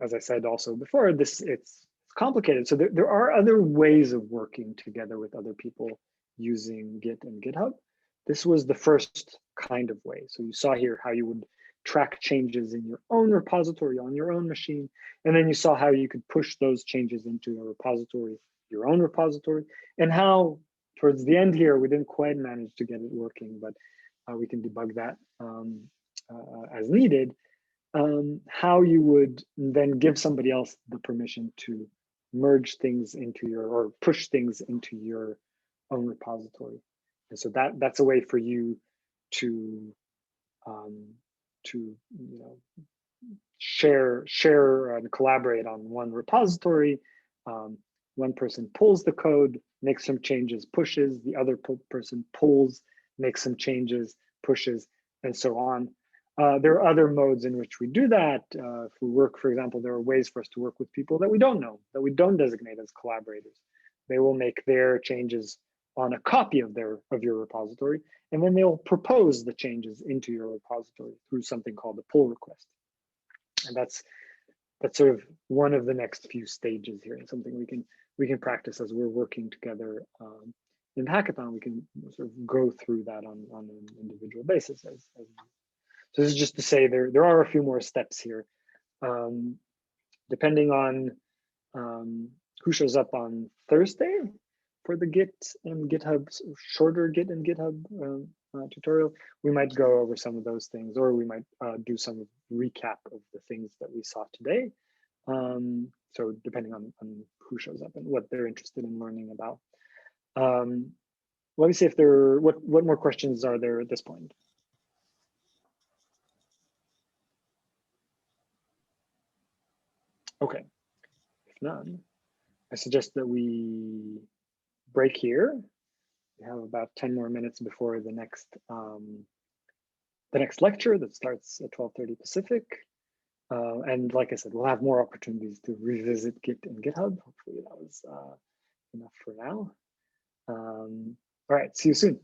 as I said also before, it's complicated. So there are other ways of working together with other people using Git and GitHub. This was the first kind of way. So you saw here how you would track changes in your own repository on your own machine. And then you saw how you could push those changes into a repository, your own repository, and how towards the end here, we didn't quite manage to get it working, but we can debug that as needed, how you would then give somebody else the permission to merge things into your, or push things into your own repository. And so that's a way for you to share and collaborate on one repository. One person pulls the code, makes some changes, pushes, the other person pulls, makes some changes, pushes, and so on. There are other modes in which we do that. If we work, for example, there are ways for us to work with people that we don't know, that we don't designate as collaborators. They will make their changes on a copy of your repository, and then they'll propose the changes into your repository through something called a pull request. And that's sort of one of the next few stages here, and something we can practice as we're working together in the hackathon. We can sort of go through that on an individual basis. So this is just to say there are a few more steps here, depending on who shows up on Thursday for the Git and GitHub, shorter Git and GitHub tutorial. We might go over some of those things, or we might do some recap of the things that we saw today. So depending on who shows up and what they're interested in learning about. Let me see if what more questions are there at this point? Okay, if none, I suggest that we break here. We have about 10 more minutes before the next lecture that starts at 12:30 Pacific. And like I said, we'll have more opportunities to revisit Git and GitHub. Hopefully that was enough for now. All right, see you soon.